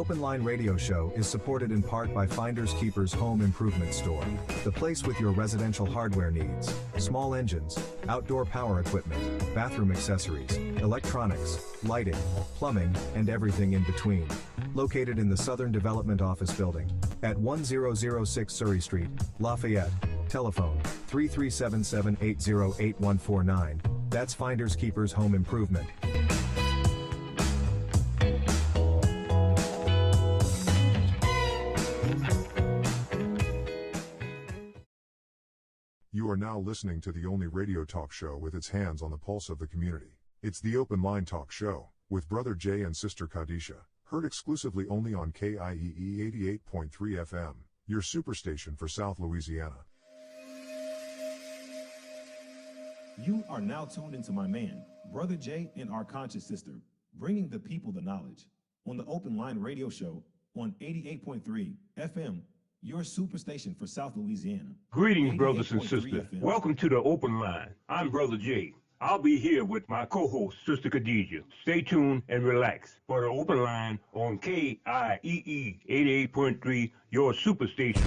Open Line Radio Show is supported in part by Finders Keepers Home Improvement Store, the place with your residential hardware needs, small engines, outdoor power equipment, bathroom accessories, electronics, lighting, plumbing, and everything in between. Located in the Southern Development Office Building, at 1006 Surrey Street, Lafayette. Telephone, 3377808149. That's Finders Keepers Home Improvement. You are now listening to the only radio talk show with its hands on the pulse of the community. It's the Open Line Talk Show, with Brother Jay and Sister Khadisha, heard exclusively only on KIEE 88.3 FM, your superstation for South Louisiana. You are now tuned into my man, Brother Jay and our conscious sister, bringing the people the knowledge, on the Open Line Radio Show on 88.3 FM, your superstation for South Louisiana. Greetings, brothers and sisters. Welcome to the Open Line. I'm Brother Jay. I'll be here with my co-host, Sister Khadijah. Stay tuned and relax for the Open Line on KIEE 88.3, your superstation.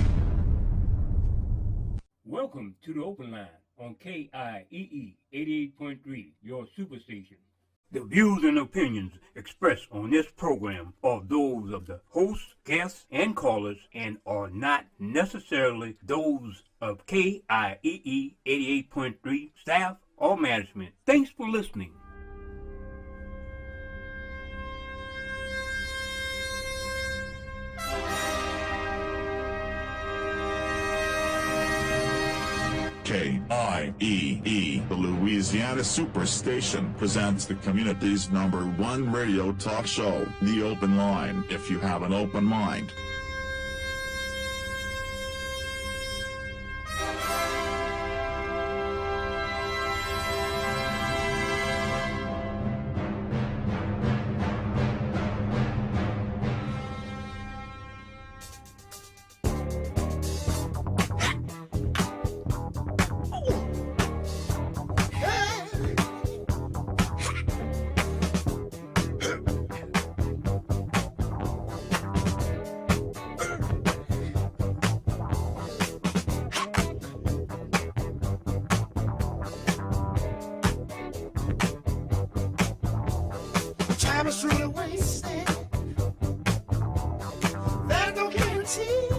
Welcome to the Open Line on KIEE 88.3, your superstation. The views and opinions expressed on this program are those of the hosts, guests, and callers and are not necessarily those of KIEE 88.3 staff or management. Thanks for listening. KIEE, the Louisiana Superstation, presents the community's #1 radio talk show, The Open Line, if you have an open mind. Time is truly wasted. There's no guarantee.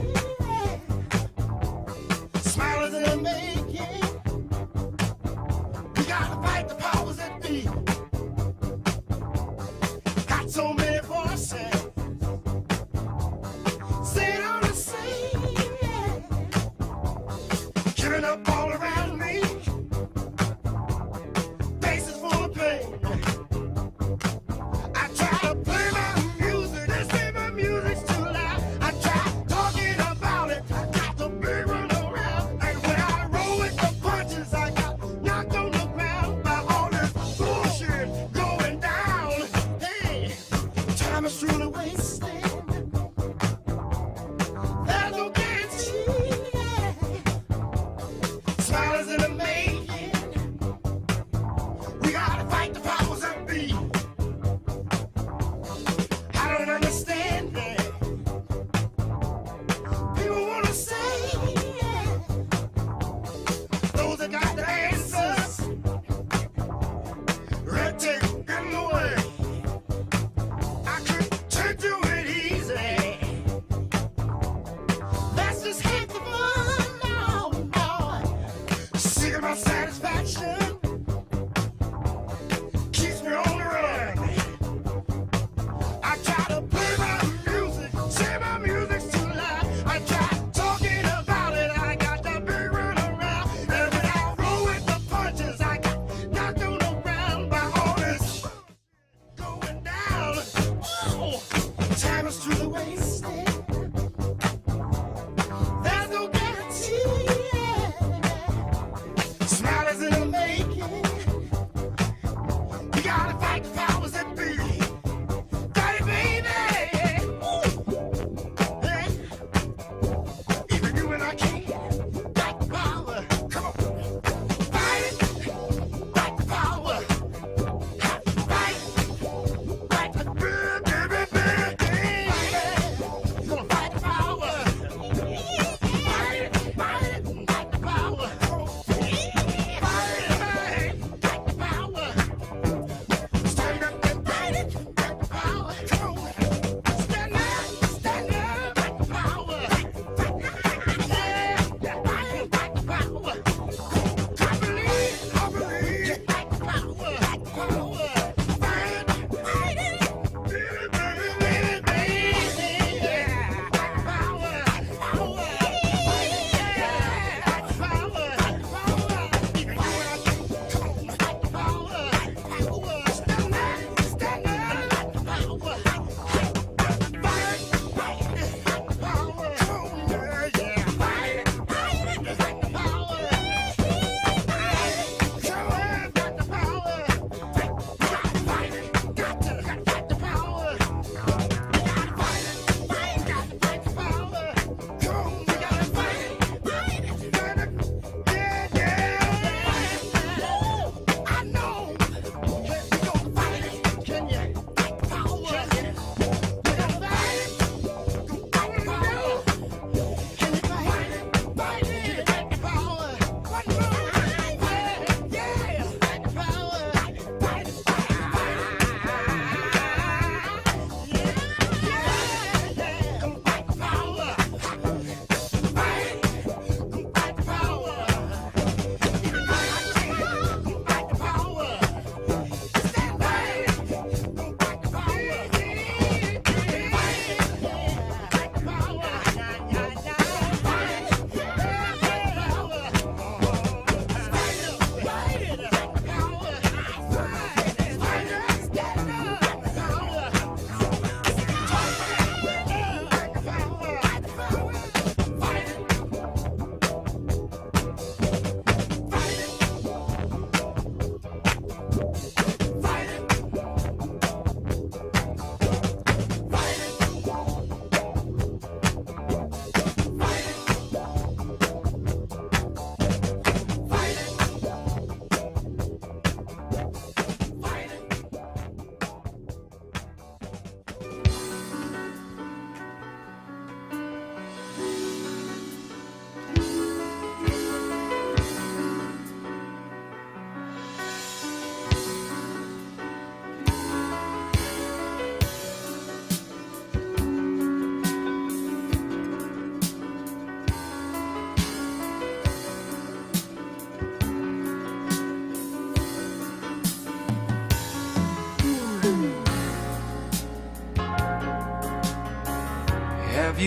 Smiles in the making. We gotta fight the powers that be. Got so many voices. Saying all the same. Giving up all around me. Faces full of pain. Roll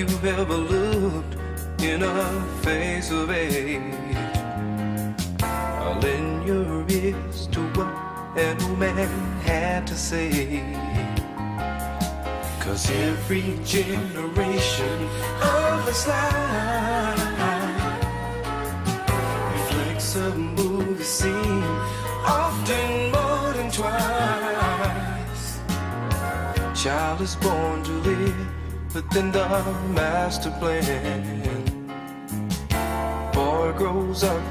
you've ever looked in a face of age. I'll lend your ears to what an old man had to say. 'Cause every generation of his life reflects a movie scene, often more than twice. Child is born to live within the master plan. Boy grows up,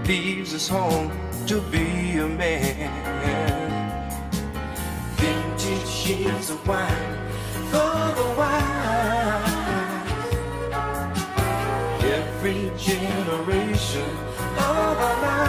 leaves his home to be a man. Vintage years of wine for the wise. Every generation of our lives.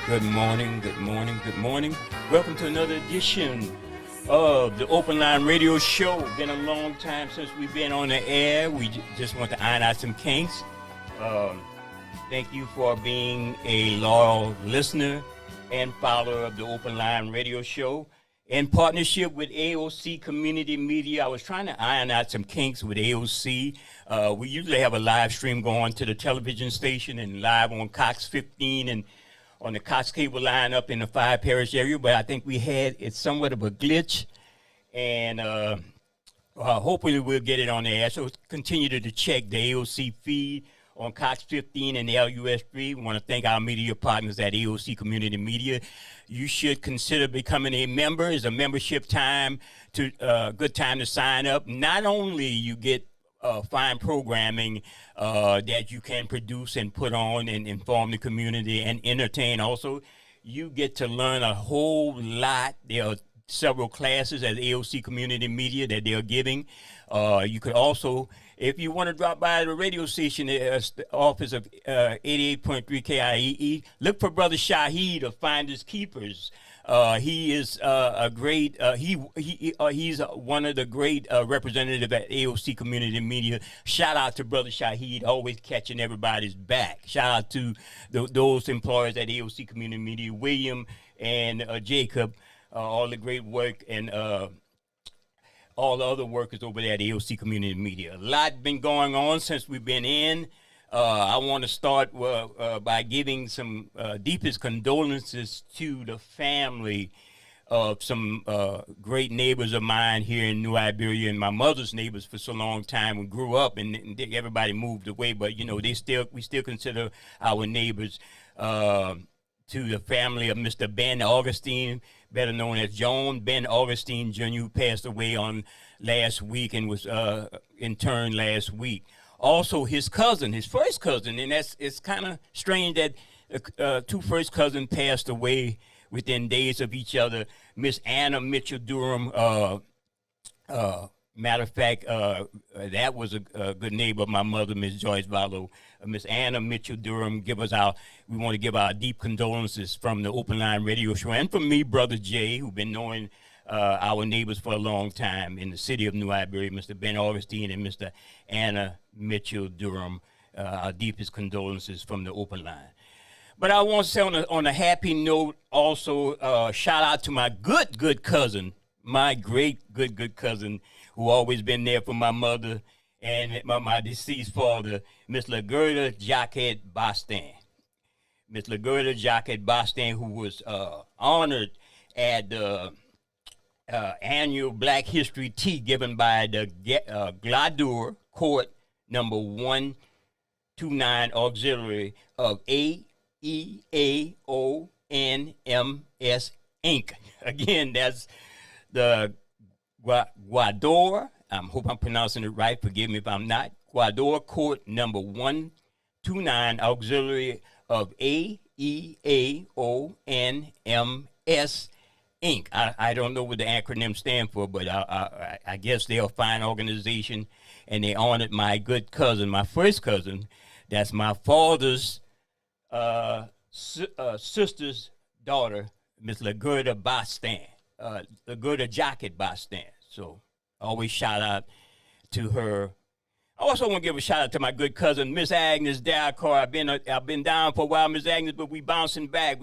Good morning, good morning, good morning. Welcome to another edition of the Open Line Radio Show. Been a long time since we've been on the air. We just want to iron out some kinks. Thank you for being a loyal listener and follower of the Open Line Radio Show. In partnership with AOC Community Media, I was trying to iron out some kinks with AOC. We usually have a live stream going to the television station and live on Cox 15 and on the Cox cable line up in the Five Parish area, but I think we had it's somewhat of a glitch, and hopefully we'll get it on the air. So continue to check the AOC feed on Cox 15 and LUS3. We want to thank our media partners at AOC Community Media. You should consider becoming a member. It's a membership time, good time to sign up. Not only you get fine programming that you can produce and put on and inform the community and entertain. Also, you get to learn a whole lot. There are several classes at AOC Community Media that they're giving. You could also, if you want to drop by the radio station, the office of 88.3 KIEE, look for Brother Shaheed of Finders Keepers. He is a great, he's one of the great representatives at AOC Community Media. Shout out to Brother Shaheed, always catching everybody's back. Shout out to those employees at AOC Community Media, William and Jacob, all the great work, and all the other workers over there at AOC Community Media. A lot been going on since we've been in. I want to start by giving some deepest condolences to the family of some great neighbors of mine here in New Iberia, and my mother's neighbors for so long time. We grew up, and everybody moved away, but you know we still consider our neighbors. To the family of Mr. Ben Augustine, better known as John Ben Augustine Jr., who passed away on last week and was interned last week. Also, his cousin, his first cousin, and it's kind of strange that two first cousins passed away within days of each other. Miss Anna Mitchell Durham Matter of fact, that was a good neighbor of my mother, Miss Joyce Vallow. Miss Anna Mitchell Durham, we want to give our deep condolences from the Open Line Radio Show, and from me, Brother Jay, who've been knowing our neighbors for a long time in the city of New Iberia, Mr. Ben Augustine and Mr. Anna Mitchell Durham. Our deepest condolences from the Open Line. But I want to say on a happy note, also shout out to my good cousin, my great good cousin, who always been there for my mother and my deceased father, Miss LaGerda Jacquet Bostan. Miss LaGerda Jacquet Bostan, who was honored at the annual Black History Tea given by the Gladour Court number 129 Auxiliary of AEAONMS Inc. Again, that's the Guador, I hope I'm pronouncing it right, forgive me if I'm not, Guador Court number 129 Auxiliary of AEAONMS Inc. I don't know what the acronym stand for, but I guess they're a fine organization, and they honored my good cousin, my first cousin, that's my father's sister's daughter, Miss LaGerda Bostan, LaGerda Jacquet Bostan. So always shout out to her. I also want to give a shout out to my good cousin, Miss Agnes Dalcar. I've been down for a while, Miss Agnes, but we bouncing back.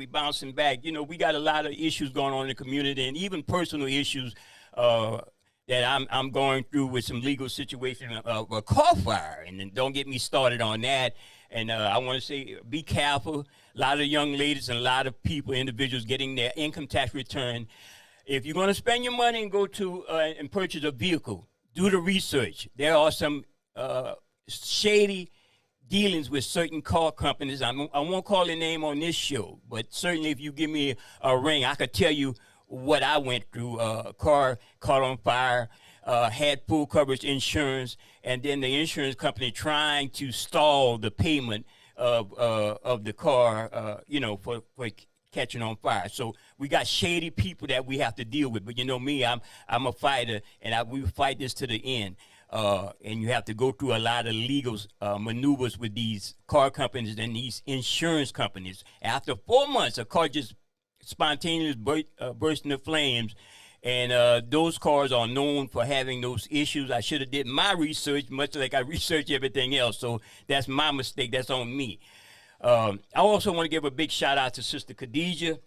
You know, we got a lot of issues going on in the community, and even personal issues that I'm going through with some legal situation of a car fire. And then don't get me started on that. And I want to say, be careful. A lot of young ladies and a lot of people, individuals getting their income tax return. If you're going to spend your money and go to and purchase a vehicle, do the research. There are some shady dealings with certain car companies. I won't call their name on this show, but certainly if you give me a ring, I could tell you what I went through. Car caught on fire, had full coverage insurance, and then the insurance company trying to stall the payment of the car, for catching on fire. So we got shady people that we have to deal with. But you know me, I'm a fighter, and we fight this to the end. And you have to go through a lot of legal maneuvers with these car companies and these insurance companies. After 4 months, a car just spontaneously burst into flames, and those cars are known for having those issues. I should have did my research, much like I research everything else. So that's my mistake. That's on me. I also want to give a big shout out to Sister Khadijah.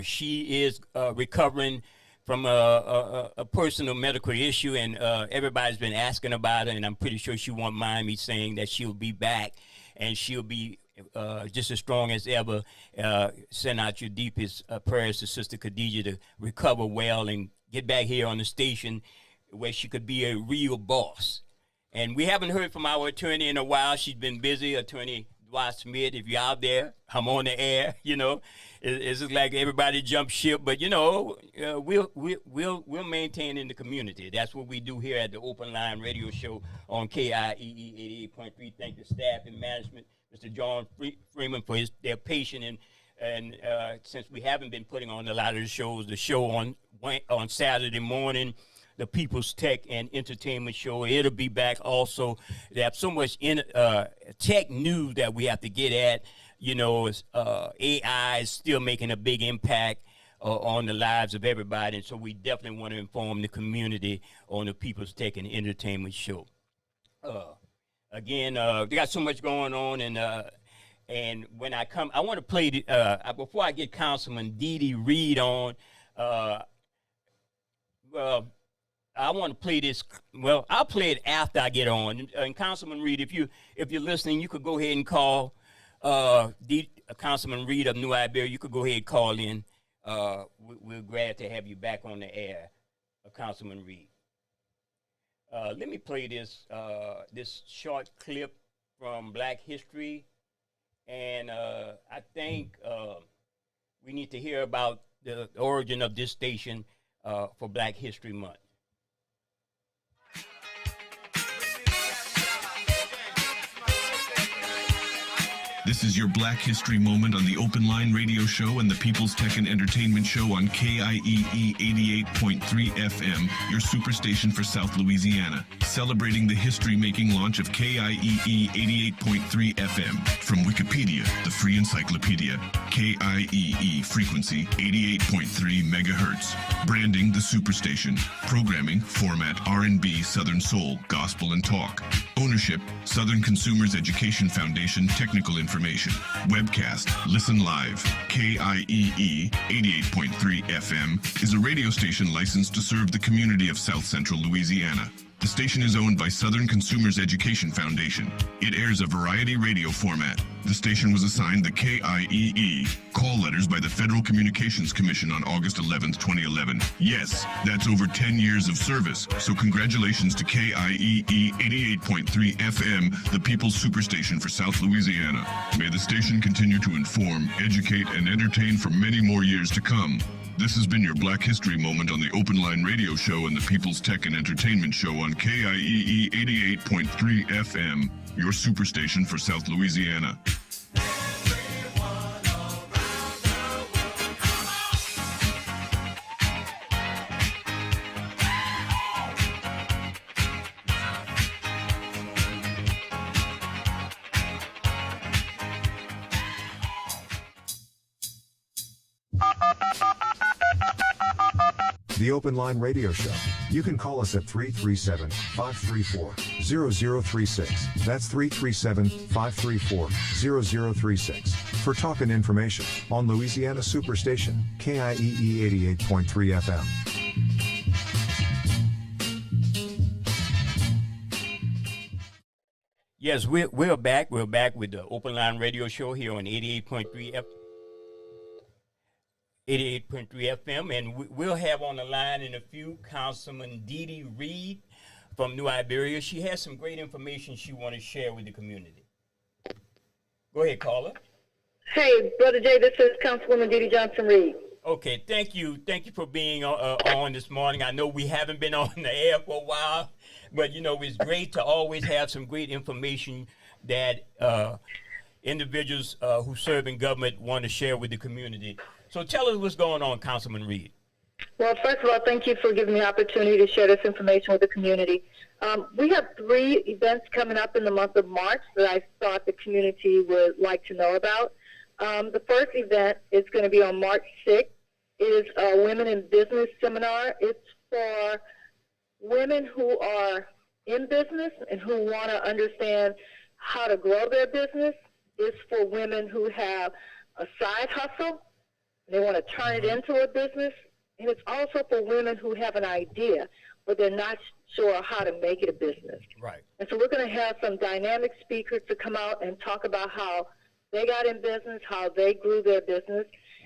She is recovering from a personal medical issue, and everybody's been asking about her, and I'm pretty sure she won't mind me saying that she'll be back, and she'll be just as strong as ever. Send out your deepest prayers to Sister Khadijah to recover well and get back here on the station where she could be a real boss. And we haven't heard from our attorney in a while. She's been busy, Attorney Dwight Smith. If you're out there, I'm on the air. It's just like everybody jump ship, but we'll maintain in the community. That's what we do here at the Open Line Radio Show on KIEE 88.3. Thank the staff and management, Mr. John Freeman, for their patience, and since we haven't been putting on a lot of the show on Saturday morning, the People's Tech and Entertainment Show. It'll be back also. They have so much tech news that we have to get at. AI is still making a big impact on the lives of everybody, and so we definitely want to inform the community on the People's Tech and Entertainment Show. Again, we got so much going on, and when I come, I want to play before I get Councilman Dee Dee Reed on. I want to play this. Well, I'll play it after I get on. And Councilman Reed, if you're listening, you could go ahead and call Councilman Reed of New Iberia. You could go ahead and call in. We're glad to have you back on the air, Councilman Reed. Let me play this short clip from Black History, and I think we need to hear about the origin of this station for Black History Month. This is your Black History Moment on the Open Line Radio Show and the People's Tech and Entertainment Show on KIEE 88.3 FM, your superstation for South Louisiana, celebrating the history-making launch of KIEE 88.3 FM. From Wikipedia, the free encyclopedia, KIEE frequency 88.3 megahertz. Branding, the superstation. Programming, format, R&B, Southern Soul, Gospel, and Talk. Ownership, Southern Consumers Education Foundation, Technical Information. Webcast, listen live. KIEE 88.3 FM is a radio station licensed to serve the community of South Central Louisiana. The station is owned by Southern Consumers Education Foundation. It airs a variety radio format. The station was assigned the KIEE call letters by the Federal Communications Commission on August 11, 2011. Yes, that's over 10 years of service. So congratulations to KIEE 88.3 FM, the People's Superstation for South Louisiana. May the station continue to inform, educate, and entertain for many more years to come. This has been your Black History Moment on the Open Line Radio Show and the People's Tech and Entertainment Show on KIEE 88.3 FM, your superstation for South Louisiana. The Open Line Radio Show. You can call us at 337-534-0036. That's 337-534-0036 for talk and information on Louisiana Superstation, KIEE 88.3 FM. Yes, we're back. We're back with the Open Line Radio Show here on 88.3 FM, and we'll have on the line in a few Councilman Dee Dee Reed from New Iberia. She has some great information she wants to share with the community. Go ahead, caller. Hey, Brother Jay, this is Councilwoman Dee Dee Johnson-Reed. Okay, thank you for being on this morning. I know we haven't been on the air for a while, but you know it's great to always have some great information that individuals who serve in government want to share with the community. So tell us what's going on, Councilman Reed. Well, first of all, thank you for giving me the opportunity to share this information with the community. We have 3 events coming up in the month of March that I thought the community would like to know about. The first event is going to be on March 6th. It is a Women in Business seminar. It's for women who are in business and who want to understand how to grow their business. It's for women who have a side hustle. They want to turn it into a business. And it's also for women who have an idea, but they're not sure how to make it a business. Right. And so we're going to have some dynamic speakers to come out and talk about how they got in business, how they grew their business.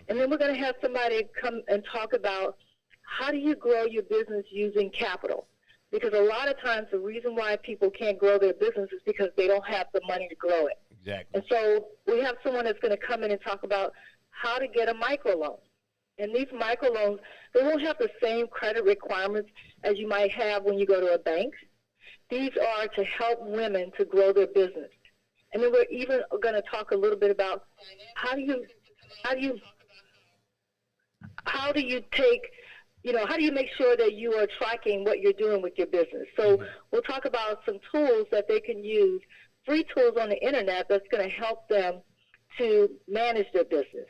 And then we're going to have somebody come and talk about how do you grow your business using capital? Because a lot of times the reason why people can't grow their business is because they don't have the money to grow it. Exactly. And so we have someone that's going to come in and talk about how to get a microloan. And these microloans, they won't have the same credit requirements as you might have when you go to a bank. These are to help women to grow their business. And then we're even going to talk a little bit about how do you make sure that you are tracking what you're doing with your business. So we'll talk about some tools that they can use, free tools on the internet that's going to help them to manage their business.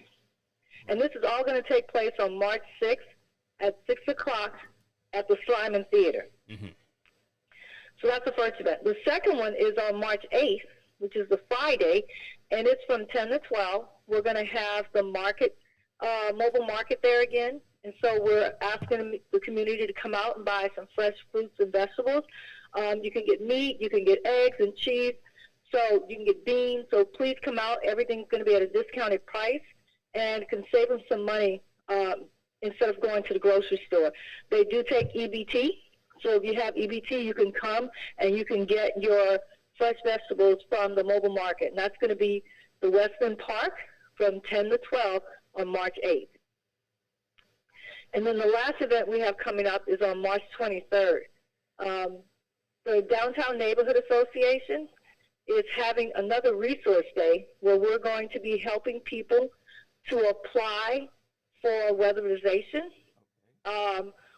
And this is all going to take place on March 6th at 6 o'clock at the Slyman Theater. Mm-hmm. So that's the first event. The second one is on March 8th, which is the Friday, and it's from 10 to 12. We're going to have the market, mobile market there again. And so we're asking the community to come out and buy some fresh fruits and vegetables. You can get meat, you can get eggs and cheese, so you can get beans. So please come out. Everything's going to be at a discounted price and can save them some money instead of going to the grocery store. They do take EBT. So if you have EBT, you can come and you can get your fresh vegetables from the mobile market. And that's going to be the Westland Park from 10 to 12 on March 8th. And then the last event we have coming up is on March 23rd. The Downtown Neighborhood Association is having another resource day where we're going to be helping people to apply for weatherization.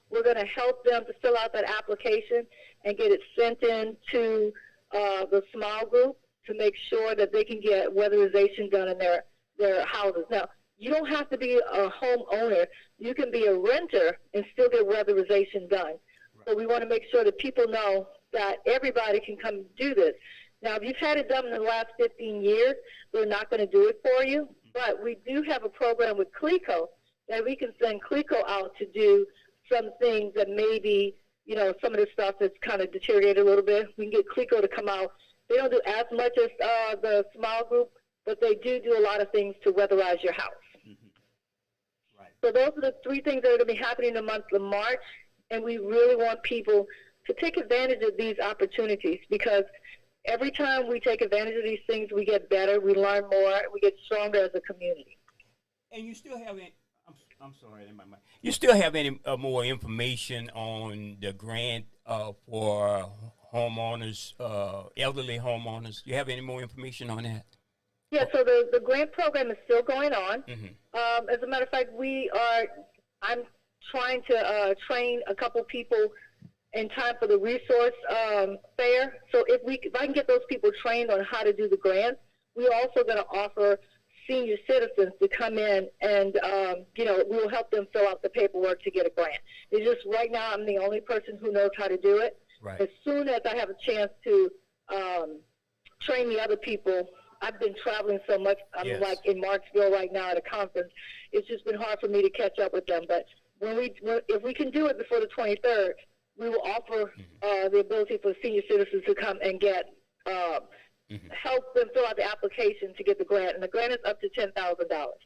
We're going to help them to fill out that application and get it sent in to the small group to make sure that they can get weatherization done in their houses. Now, you don't have to be a homeowner. You can be a renter and still get weatherization done. So we want to make sure that people know that everybody can come do this. Now, if you've had it done in the last 15 years, we're not going to do it for you. But we do have a program with CLECO that we can send CLECO out to do some things that maybe, you know, some of the stuff that's kind of deteriorated a little bit. We can get CLECO to come out. They don't do as much as the small group, but they do a lot of things to weatherize your house. Right. So those are the three things that are going to be happening in the month of March, and we really want people to take advantage of these opportunities, because every time we take advantage of these things, we get better, we learn more, we get stronger as a community. And you still have any, I'm sorry, in my mind. You still have any more information on the grant for homeowners, elderly homeowners? You have any more information on that? Yeah, so the grant program is still going on. As a matter of fact, I'm trying to train a couple people in time for the resource fair. So if I can get those people trained on how to do the grants, we're also going to offer senior citizens to come in and, you know, we'll help them fill out the paperwork to get a grant. It's just right now I'm the only person who knows how to do it. Right. As soon as I have a chance to train the other people, I've been traveling so much. I'm like in Marksville right now at a conference. It's just been hard for me to catch up with them. But if we can do it before the 23rd, we will offer the ability for senior citizens to come and get help them fill out the application to get the grant, and the grant is up to $10,000.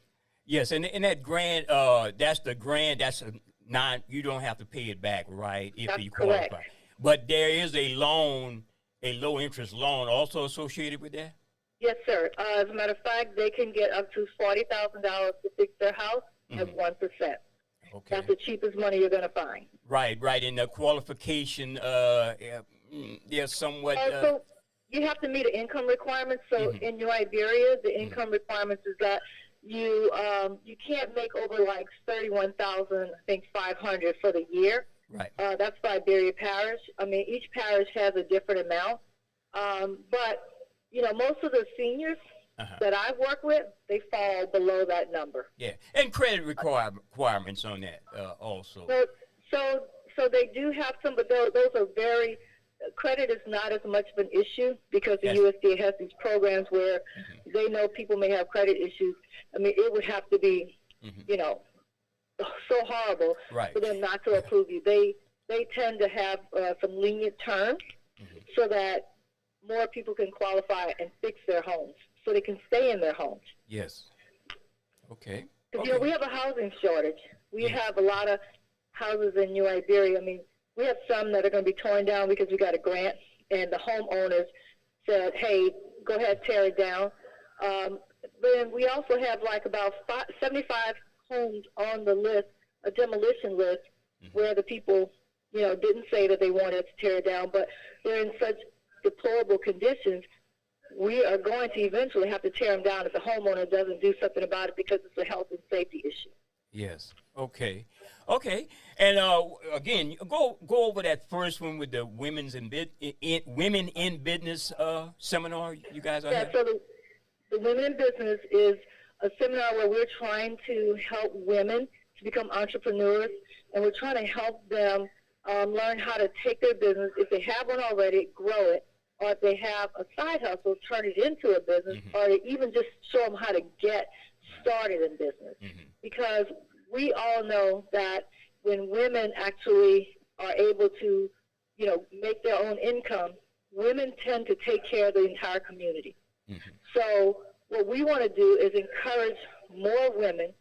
Yes, and that grant, that's the grant. That's you don't have to pay it back, right? If That's you qualify. correct. But there is a loan, a low interest loan, also associated with that. Yes, sir. As a matter of fact, they can get up to $40,000 to fix their house at 1%. Okay. That's the cheapest money you're going to find. Right. And the qualification, they're somewhat. So you have to meet an income requirement. So in New Iberia, the income requirements is that you can't make over like $31,500 for the year. Right. That's by Iberia Parish. I mean, each parish has a different amount. But you know, most of the seniors that I work with, they fall below that number. Yeah, and credit requirements on that also. So they do have some, but those are very. Credit is not as much of an issue because the USDA has these programs where they know people may have credit issues. I mean, it would have to be, you know, so horrible for them not to approve you. They tend to have some lenient terms so that more people can qualify and fix their homes so they can stay in their homes. Yes. Okay. You know, we have a housing shortage. We have a lot of houses in New Iberia. I mean, we have some that are going to be torn down because we got a grant, and the homeowners said, hey, go ahead, tear it down. Then we also have like about 75 homes on the list, a demolition list, where the people, you know, didn't say that they wanted to tear it down, but they're in such deplorable conditions, we are going to eventually have to tear them down if the homeowner doesn't do something about it because it's a health and safety issue. Yes. Okay. And again, go over that first one with the women in business seminar you guys are having. So the Women in Business is a seminar where we're trying to help women to become entrepreneurs, and we're trying to help them learn how to take their business, if they have one already, grow it, or if they have a side hustle, turn it into a business, or even just show them how to get started in business. Because we all know that when women actually are able to, you know, make their own income, women tend to take care of the entire community. So what we want to do is encourage more women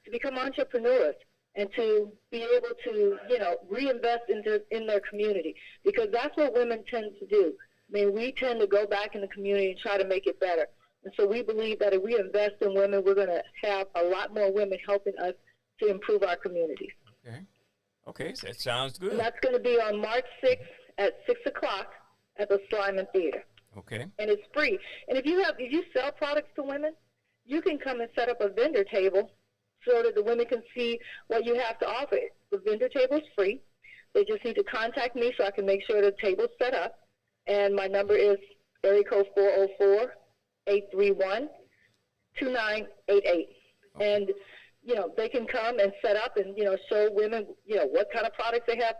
to become entrepreneurs and to be able to, you know, reinvest in their community, because that's what women tend to do. I mean, we tend to go back in the community and try to make it better. And so we believe that if we invest in women, we're going to have a lot more women helping us to improve our communities. Okay, so that sounds good. And that's going to be on March 6th at 6 o'clock at the Slyman Theater. Okay. And it's free. And if you sell products to women, you can come and set up a vendor table so that the women can see what you have to offer. The vendor table is free. They just need to contact me so I can make sure the table's set up. And my number is area code 404-831-2988. And, they can come and set up and, show women, what kind of products they have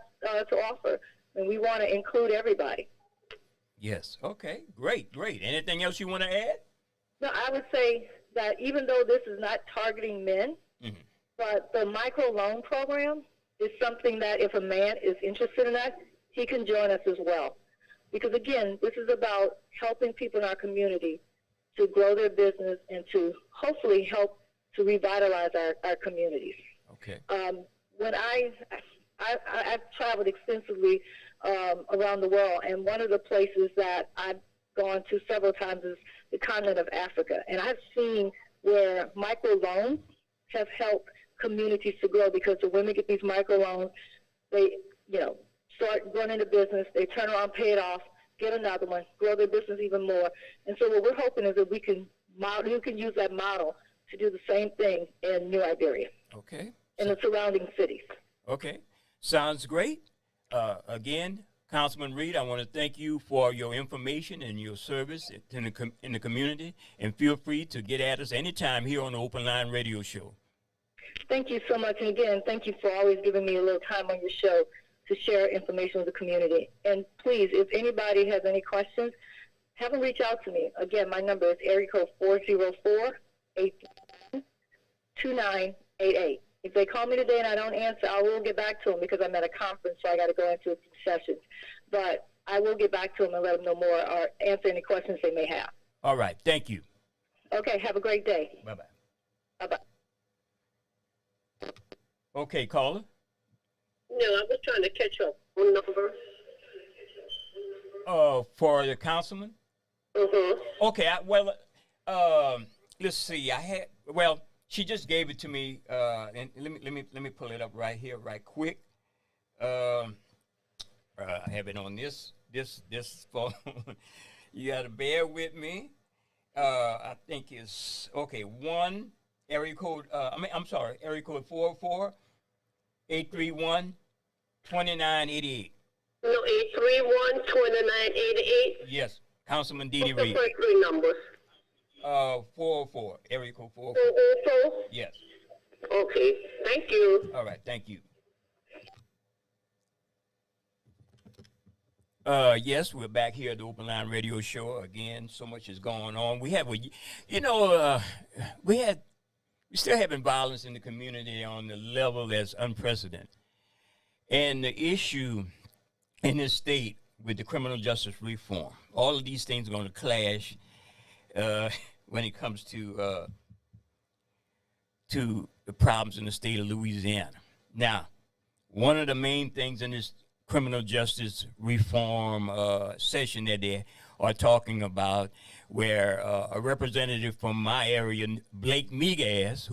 to offer. And we want to include everybody. Yes. Okay. Great. Anything else you want to add? No, I would say that even though this is not targeting men, but the micro loan program is something that if a man is interested in that, he can join us as well. Because, again, this is about helping people in our community to grow their business and to hopefully help to revitalize our communities. Okay. When I've traveled extensively around the world, and one of the places that I've gone to several times is the continent of Africa. And I've seen where microloans have helped communities to grow because the women get these microloans, they, start running a business, they turn around, pay it off, get another one, grow their business even more. And so what we're hoping is that you can use that model to do the same thing in New Iberia. Okay. And the surrounding cities. Okay. Sounds great. Again, Councilman Reed, I want to thank you for your information and your service in the community, and feel free to get at us anytime here on the Open Line Radio Show. Thank you so much. And again, thank you for always giving me a little time on your show to share information with the community. And please, if anybody has any questions, have them reach out to me. Again, my number is area code 404-82988. If they call me today and I don't answer, I will get back to them because I'm at a conference, so I got to go into sessions. But I will get back to them and let them know more or answer any questions they may have. All right. Thank you. Okay. Have a great day. Bye-bye. Bye-bye. Okay, caller. No, I was trying to catch up on number. For the councilman? Mm-hmm. Okay. Let's see. She just gave it to me, and let me pull it up right here, right quick. I have it on this phone. You got to bear with me. I think it's okay. Area code 404-831-2988. No, 831-2988. Yes, Councilman Dee Dee Reed. What's the first three numbers? 404, area code 404. 404? Yes. Okay, thank you. All right, thank you. Yes, we're back here at the Open Line Radio Show again. So much is going on. We have, we still having violence in the community on the level that's unprecedented. And the issue in this state with the criminal justice reform, all of these things are going to clash when it comes to the problems in the state of Louisiana. Now, one of the main things in this criminal justice reform session that they are talking about, where a representative from my area, Blake Miguez,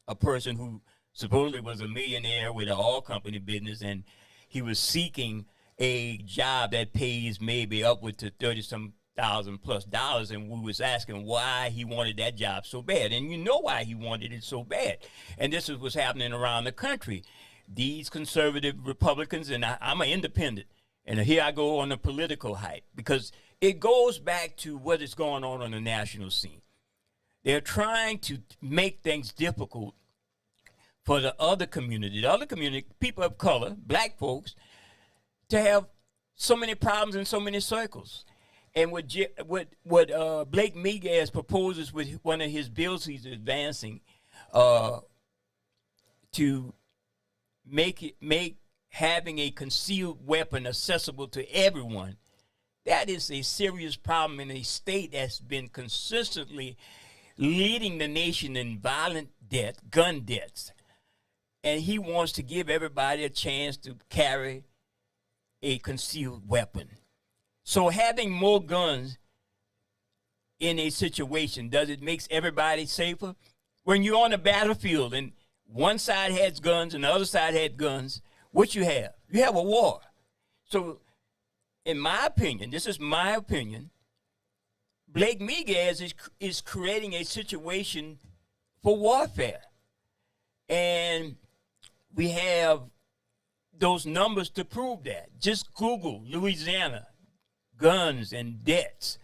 a person who supposedly was a millionaire with an oil company business, and he was seeking a job that pays maybe upward to $30-some thousand plus dollars, and we was asking why he wanted that job so bad. And you know why he wanted it so bad. And this is what's happening around the country. These conservative Republicans, and I'm an independent, and here I go on the political hype, because it goes back to what is going on the national scene. They're trying to make things difficult for the other community, people of color, black folks, to have so many problems in so many circles. And what Blake Miguez proposes with one of his bills he's advancing to make having a concealed weapon accessible to everyone, that is a serious problem in a state that's been consistently leading the nation in violent death, gun deaths. And he wants to give everybody a chance to carry a concealed weapon. So having more guns in a situation, does it make everybody safer? When you're on a battlefield and one side has guns and the other side had guns, what you have? You have a war. So in my opinion, this is my opinion, Blake Miguez is creating a situation for warfare. And we have those numbers to prove that. Just Google Louisiana, guns and debts.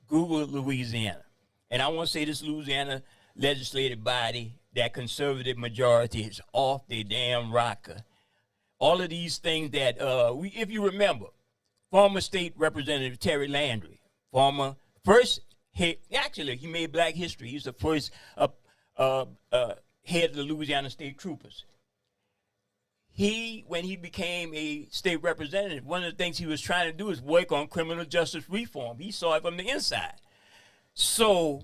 Google Louisiana. And I want to say this Louisiana legislative body, that conservative majority, is off their damn rocker. All of these things that, if you remember, former state representative Terry Landry, he made Black history. He's the first head of the Louisiana State Troopers. When he became a state representative, one of the things he was trying to do is work on criminal justice reform. He saw it from the inside. So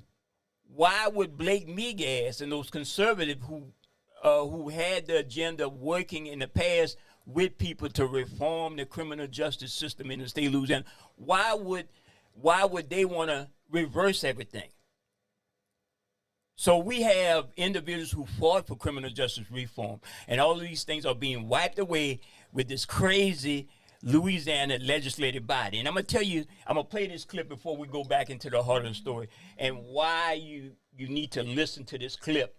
why would Blake Miguez and those conservatives who had the agenda of working in the past with people to reform the criminal justice system in the state of Louisiana, why would they want to reverse everything? So we have individuals who fought for criminal justice reform, and all of these things are being wiped away with this crazy Louisiana legislative body. And I'm going to tell you, I'm going to play this clip before we go back into the heart of the story and why you need to listen to this clip,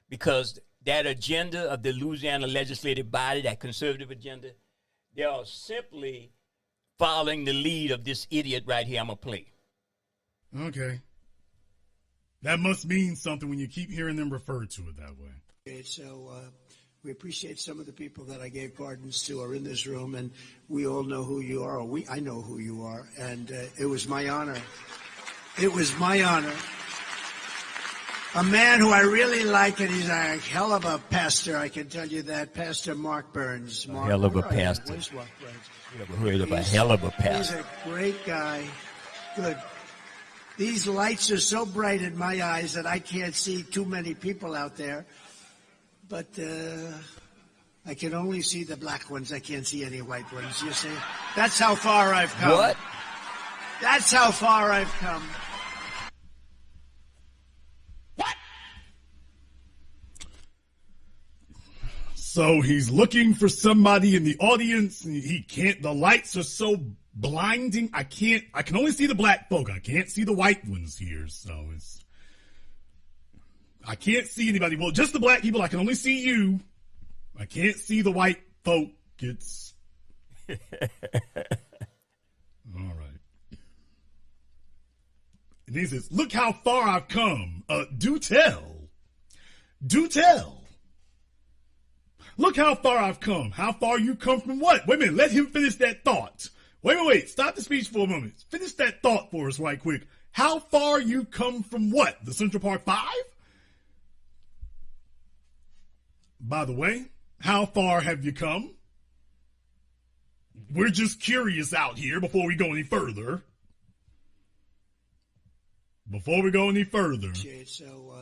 because that agenda of the Louisiana legislative body, that conservative agenda, they are simply following the lead of this idiot right here I'm going to play. Okay. That must mean something when you keep hearing them referred to it that way. Okay, so we appreciate some of the people that I gave pardons to are in this room, and we all know who you are, or I know who you are, and it was my honor. It was my honor. A man who I really like, and he's a hell of a pastor, I can tell you that, Pastor Mark Burns. Mark, hell of a pastor. Where's Mark Burns? You ever heard of a hell of a pastor? He's a great guy. Good. These lights are so bright in my eyes that I can't see too many people out there. But I can only see the black ones. I can't see any white ones, you see? That's how far I've come. What? That's how far I've come. What? So he's looking for somebody in the audience, and he can't, the lights are so blinding. I can only see the black folk. I can't see the white ones here. So I can't see anybody. Well, just the black people. I can only see you. I can't see the white folk. It's all right. And he says, look how far I've come. Do tell. Do tell. Look how far I've come. How far you come from what? Wait a minute. Let him finish that thought. Wait. Stop the speech for a moment. Finish that thought for us right quick. How far you come from what? The Central Park 5? By the way, how far have you come? We're just curious out here before we go any further. So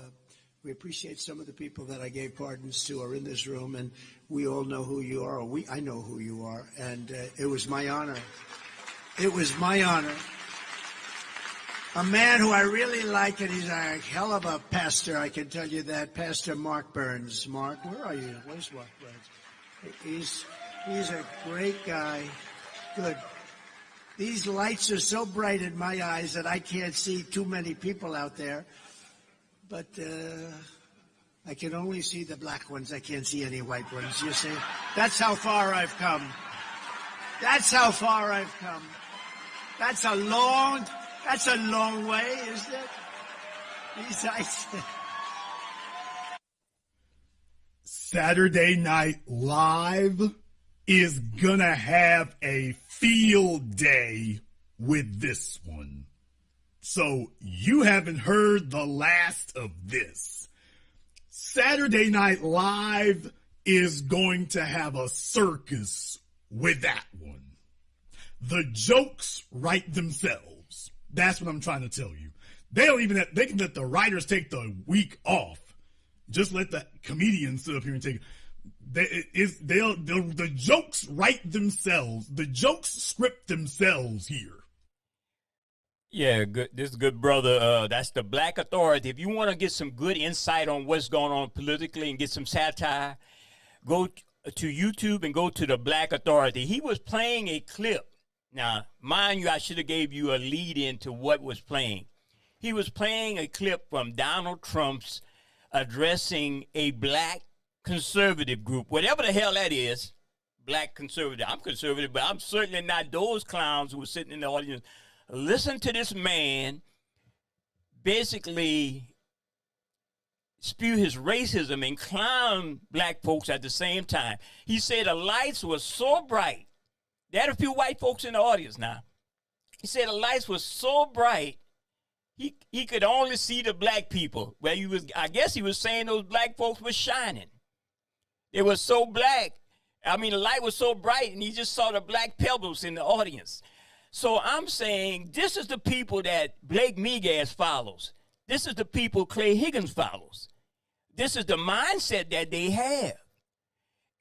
we appreciate some of the people that I gave pardons to are in this room, and we all know who you are, or I know who you are, and it was my honor. It was my honor. A man who I really like, and he's a hell of a pastor, I can tell you that, Pastor Mark Burns. Mark, where are you? Where's Mark Burns? He's a great guy. Good. These lights are so bright in my eyes that I can't see too many people out there. But I can only see the black ones. I can't see any white ones, you see? That's how far I've come. That's how far I've come. That's a long way, isn't it? These lights. Saturday Night Live is gonna have a field day with this one. So you haven't heard the last of this. Saturday Night Live is going to have a circus with that one. The jokes write themselves. That's what I'm trying to tell you. They can let the writers take the week off. Just let the comedians sit up here and take it. The jokes write themselves. The jokes script themselves here. Yeah, good. This is good, brother. That's the Black Authority. If you want to get some good insight on what's going on politically and get some satire, go to YouTube and go to the Black Authority. He was playing a clip. Now, mind you, I should have gave you a lead into what was playing. He was playing a clip from Donald Trump's addressing a black conservative group, whatever the hell that is. Black conservative. I'm conservative, but I'm certainly not those clowns who were sitting in the audience. Listen to this man basically spew his racism and clown black folks at the same time. He said the lights were so bright. There had a few white folks in the audience now. He said the lights were so bright, he could only see the black people. Well, I guess he was saying those black folks were shining. They were so black. I mean, the light was so bright, and he just saw the black pebbles in the audience. So I'm saying this is the people that Blake Miguez follows. This is the people Clay Higgins follows. This is the mindset that they have.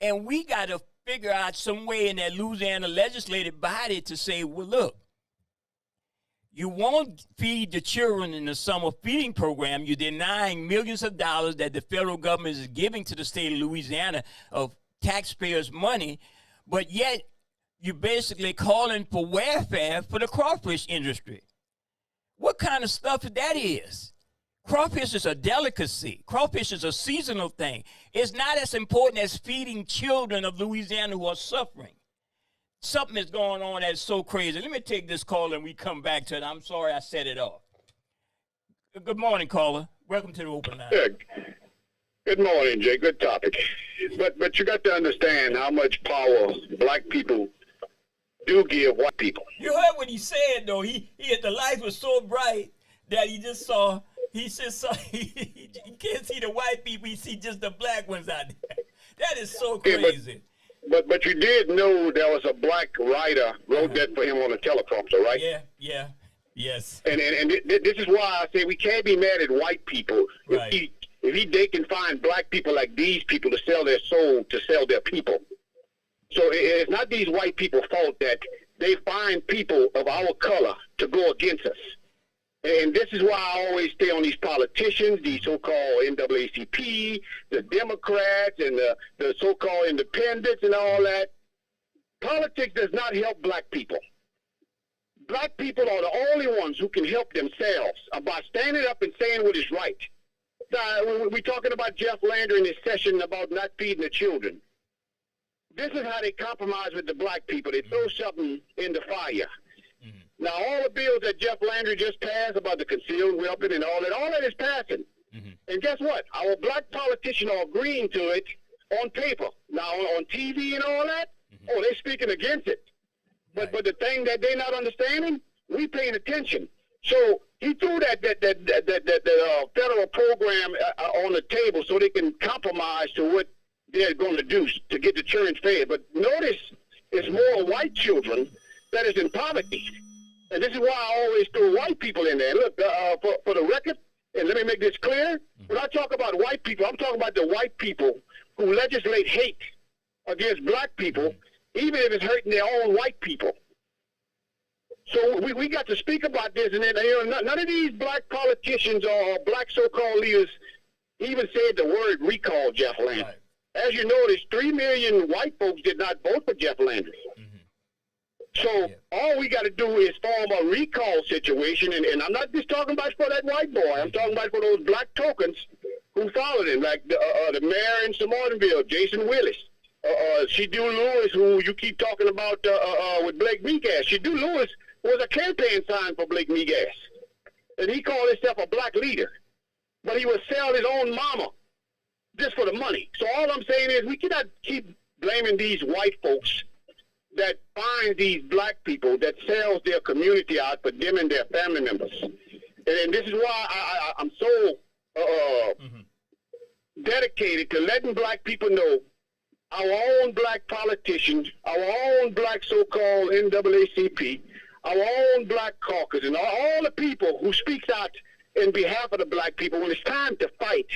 And we got to figure out some way in that Louisiana legislative body to say, well, look, you won't feed the children in the summer feeding program. You're denying millions of dollars that the federal government is giving to the state of Louisiana of taxpayers' money, but yet you're basically calling for welfare for the crawfish industry. What kind of stuff that is? Crawfish is a delicacy. Crawfish is a seasonal thing. It's not as important as feeding children of Louisiana who are suffering. Something is going on that's so crazy. Let me take this call and we come back to it. I'm sorry I set it off. Good morning, caller. Welcome to the open line. Good morning, Jay. Good topic. But you got to understand how much power black people do give white people. You heard what he said, though. He the light was so bright that he can't see the white people. He see just the black ones out there. That is so crazy. But you did know there was a black writer wrote that for him on a teleprompter, right? Yeah. Yes. And this is why I say we can't be mad at white people. Right. If they can find black people like these people to sell their soul, to sell their people. So it's not these white people's fault that they find people of our color to go against us. And this is why I always stay on these politicians, these so-called NAACP, the Democrats, and the so-called independents and all that. Politics does not help black people. Black people are the only ones who can help themselves by standing up and saying what is right. We're talking about Jeff Landry in his session about not feeding the children. This is how they compromise with the black people. They throw something in the fire. Now, all the bills that Jeff Landry just passed about the concealed weapon and all that is passing. And guess what? Our black politicians are agreeing to it on paper. Now, on TV and all that, they're speaking against it. But the thing that they're not understanding, we paying attention. So he threw that federal program on the table so they can compromise to what they're going to do to get the children fed. But notice it's more white children that is in poverty. And this is why I always throw white people in there. Look, for the record, and let me make this clear, when I talk about white people, I'm talking about the white people who legislate hate against black people, even if it's hurting their own white people. So we got to speak about this, and then, none of these black politicians or black so-called leaders even said the word recall Jeff Landry. Right. As you notice, 3 million white folks did not vote for Jeff Landry. So all we got to do is form a recall situation, and I'm not just talking about for that white boy. I'm talking about for those black tokens who followed him, like the mayor in Martinville, Jason Willis. Shedeur Lewis, who you keep talking about with Blake Miguez. Shedeur Lewis was a campaign sign for Blake Miguez. And he called himself a black leader. But he would sell his own mama just for the money. So all I'm saying is we cannot keep blaming these white folks that find these black people that sells their community out for them and their family members. And this is why I'm so dedicated to letting black people know our own black politicians, our own black so-called NAACP, our own black caucus, and all the people who speaks out in behalf of the black people when it's time to fight.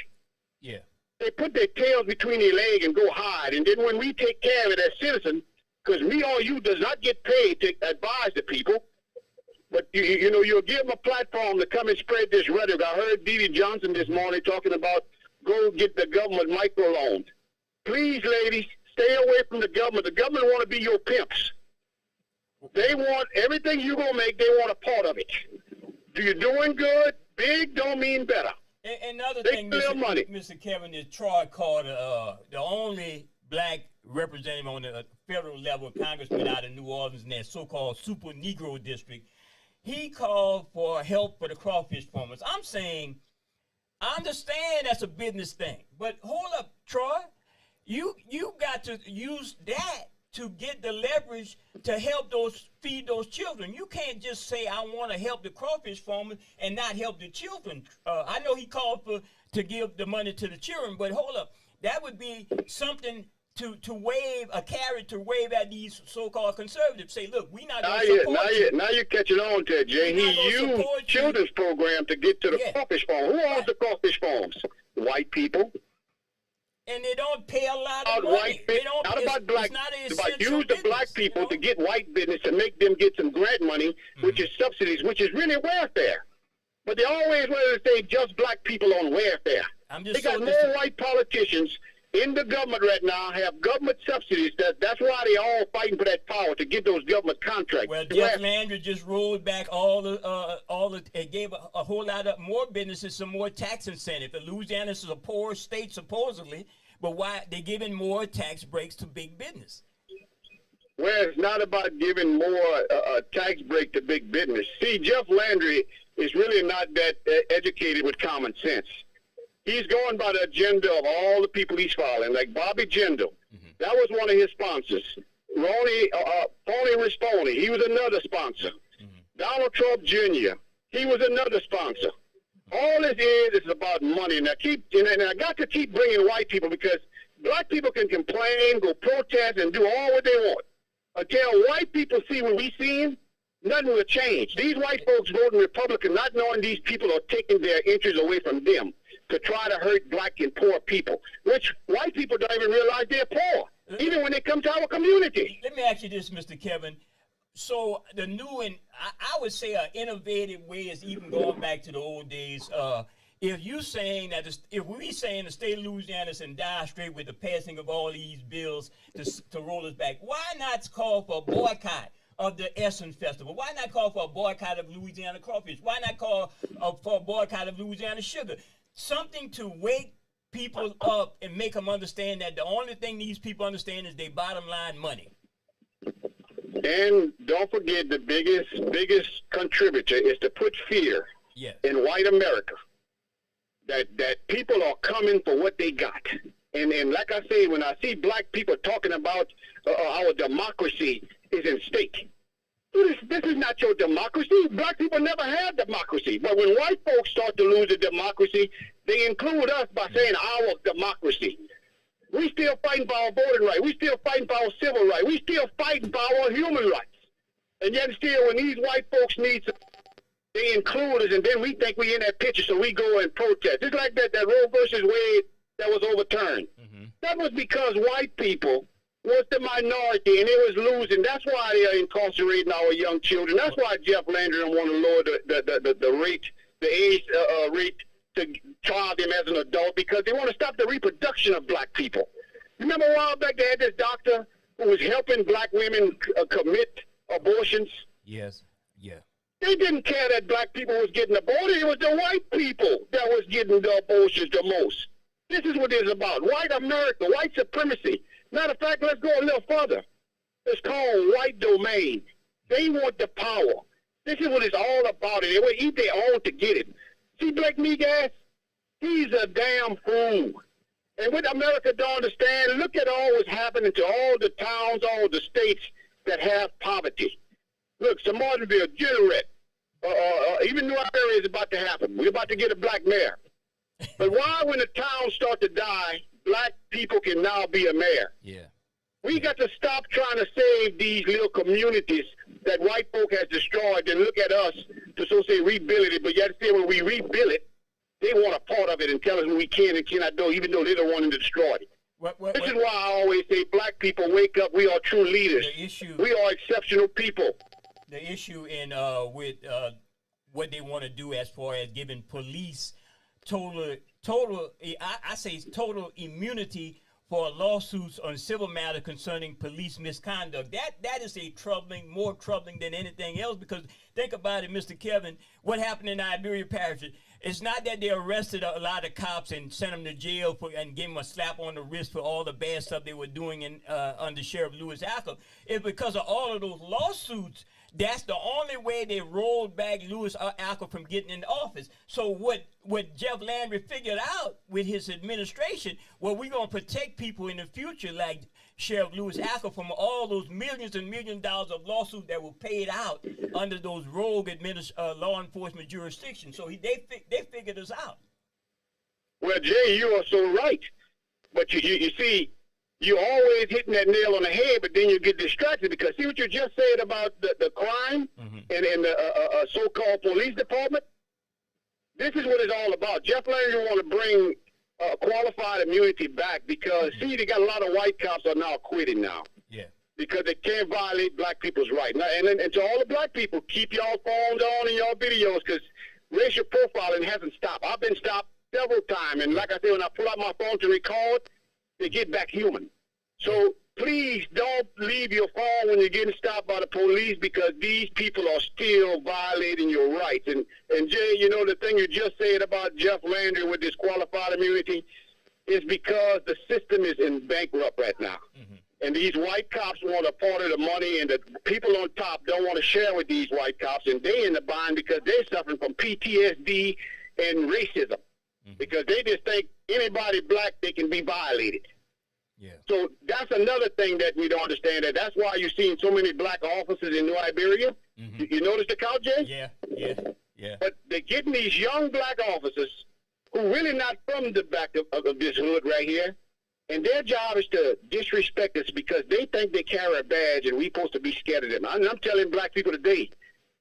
Yeah. They put their tails between their legs and go hide. And then when we take care of it as citizens, because me or you does not get paid to advise the people, but you'll give them a platform to come and spread this rhetoric. I heard Dee Dee Johnson this morning talking about go get the government microloans. Please, ladies, stay away from the government. The government want to be your pimps. They want everything you're going to make, they want a part of it. You're doing good, Big don't mean better. And another They thing, get their money. Mr. Kevin, is Troy Carter, the only black representative on the federal level, congressman out of New Orleans in that so-called Super Negro district. He called for help for the crawfish farmers. I'm saying, I understand that's a business thing, but hold up, Troy. You got to use that to get the leverage to help feed those children. You can't just say, I want to help the crawfish farmers and not help the children. I know he called to give the money to the children, but hold up. That would be something to wave, a carrot to wave at these so-called conservatives. Say, look, we not going to support you. Now you're catching on to it, Jay. He used children's program to get to the crawfish farm. Who owns the crawfish farms? White people. And they don't pay a lot of money. Not about black. It's about use the black people to get white business to make them get some grant money, which is subsidies, which is really welfare. But they always want to say just black people on welfare. They got more white politicians in the government right now, have government subsidies. That's why they all fighting for that power to get those government contracts. Well, Jeff Landry just rolled back it gave a whole lot of more businesses some more tax incentive. And Louisiana is a poor state supposedly, but why they giving more tax breaks to big business? Well, it's not about giving more tax break to big business. See, Jeff Landry is really not that educated with common sense. He's going by the agenda of all the people he's following, like Bobby Jindal. That was one of his sponsors. Phony Risponi, he was another sponsor. Donald Trump Jr., he was another sponsor. All this is about money. And I got to keep bringing white people because black people can complain, go protest, and do all what they want. Until white people see what we seen, nothing will change. These white folks voting Republican, not knowing these people are taking their interests away from them to try to hurt black and poor people, which white people don't even realize they're poor, even when they come to our community. Let me ask you this, Mr. Kevin. So the new and I would say an innovative way is even going back to the old days. If you saying that if we saying the state of Louisiana is in dire straight with the passing of all these bills to roll us back, why not call for a boycott of the Essen Festival? Why not call for a boycott of Louisiana crawfish? Why not call for a boycott of Louisiana sugar? Something to wake people up and make them understand that the only thing these people understand is their bottom line money. And don't forget the biggest contributor is to put fear in white America. That people are coming for what they got. And like I say, when I see black people talking about our democracy is in stake. This is not your democracy. Black people never had democracy. But when white folks start to lose the democracy, they include us by saying our democracy. We still fighting for our voting rights. We still fighting for our civil rights. We still fighting for our human rights. And yet still, when these white folks need some, they include us, and then we think we in that picture, so we go and protest. It's like that Roe versus Wade that was overturned. That was because white people was the minority, and it was losing. That's why they are incarcerating our young children. That's why Jeff Landry want to lower the age rate to trial them as an adult, because they want to stop the reproduction of black people. Remember a while back they had this doctor who was helping black women commit abortions? Yes, yeah. They didn't care that black people was getting aborted. It was the white people that was getting the abortions the most. This is what it's about. White America, white supremacy. Matter of fact, let's go a little further. It's called white domain. They want the power. This is what it's all about. They will eat their own to get it. See Black Megas? He's a damn fool. And what America don't understand, look at all what's happening to all the towns, all the states that have poverty. Look, St. Martinville, Jeanerette, even New Iberia is about to happen. We're about to get a black mayor. But why, when the towns start to die, black people can now be a mayor? Yeah. We got to stop trying to save these little communities that white folk has destroyed and look at us to so say rebuild it. But yet still when we rebuild it, they want a part of it and tell us what we can and cannot do, even though they're the one to destroy it. This is why I always say black people wake up. We are true leaders. We are exceptional people. The issue in with what they want to do as far as giving police total I say total immunity for lawsuits on civil matter concerning police misconduct. That is more troubling than anything else, because think about it, Mr. Kevin, what happened in Iberia Parish. It's not that they arrested a lot of cops and sent them to jail and gave them a slap on the wrist for all the bad stuff they were doing under Sheriff Louis Acker. It's because of all of those lawsuits. That's the only way they rolled back Louis Acker from getting in office. So what Jeff Landry figured out with his administration, well, we're going to protect people in the future like Sheriff Louis Acker from all those millions and millions of dollars of lawsuits that were paid out under those rogue law enforcement jurisdictions. So they figured us out. Well, Jay, you are so right. But you see, you're always hitting that nail on the head, but then you get distracted, because see what you just said about the crime and the so-called police department? This is what it's all about. Jeff Landry want to bring qualified immunity back because, see, they got a lot of white cops are now quitting now. Yeah. Because they can't violate black people's rights. And to all the black people, keep y'all phones on and y'all videos, because racial profiling hasn't stopped. I've been stopped several times, and like I said, when I pull out my phone to record, they get back human. So please don't leave your phone when you're getting stopped by the police, because these people are still violating your rights. And Jay, you know, the thing you just said about Jeff Landry with this qualified immunity is because the system is in bankrupt right now. And these white cops want a part of the money, and the people on top don't want to share with these white cops, and they in the bind because they're suffering from PTSD and racism. Because they just think anybody black, they can be violated. Yeah. So that's another thing that we don't understand. That's why you're seeing so many black officers in New Iberia. You notice the count, Jay? Yeah. But they're getting these young black officers who really not from the back of this hood right here, and their job is to disrespect us because they think they carry a badge and we're supposed to be scared of them. I'm telling black people today,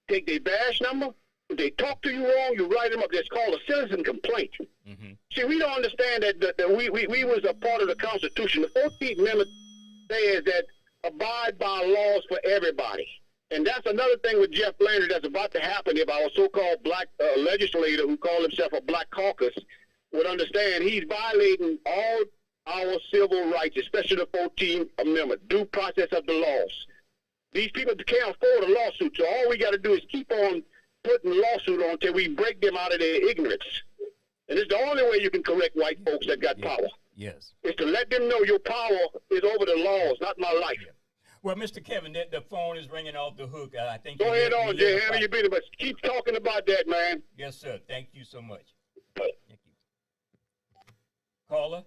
take their badge number. If they talk to you wrong, you write them up. It's called a citizen complaint. See, we don't understand that we was a part of the Constitution. The 14th Amendment says that abide by laws for everybody. And that's another thing with Jeff Landry that's about to happen. If our so-called black legislator who called himself a black caucus would understand, he's violating all our civil rights, especially the 14th Amendment, due process of the laws. These people can't afford a lawsuit, so all we got to do is keep on putting lawsuit on until we break them out of their ignorance. And it's the only way you can correct white folks that got power. Yes. Is to let them know your power is over the laws, not my life. Well, Mr. Kevin, the phone is ringing off the hook. I think. Go ahead on, Jay. Handle your business, but keep talking about that, man. Yes, sir. Thank you so much. Thank you. Caller.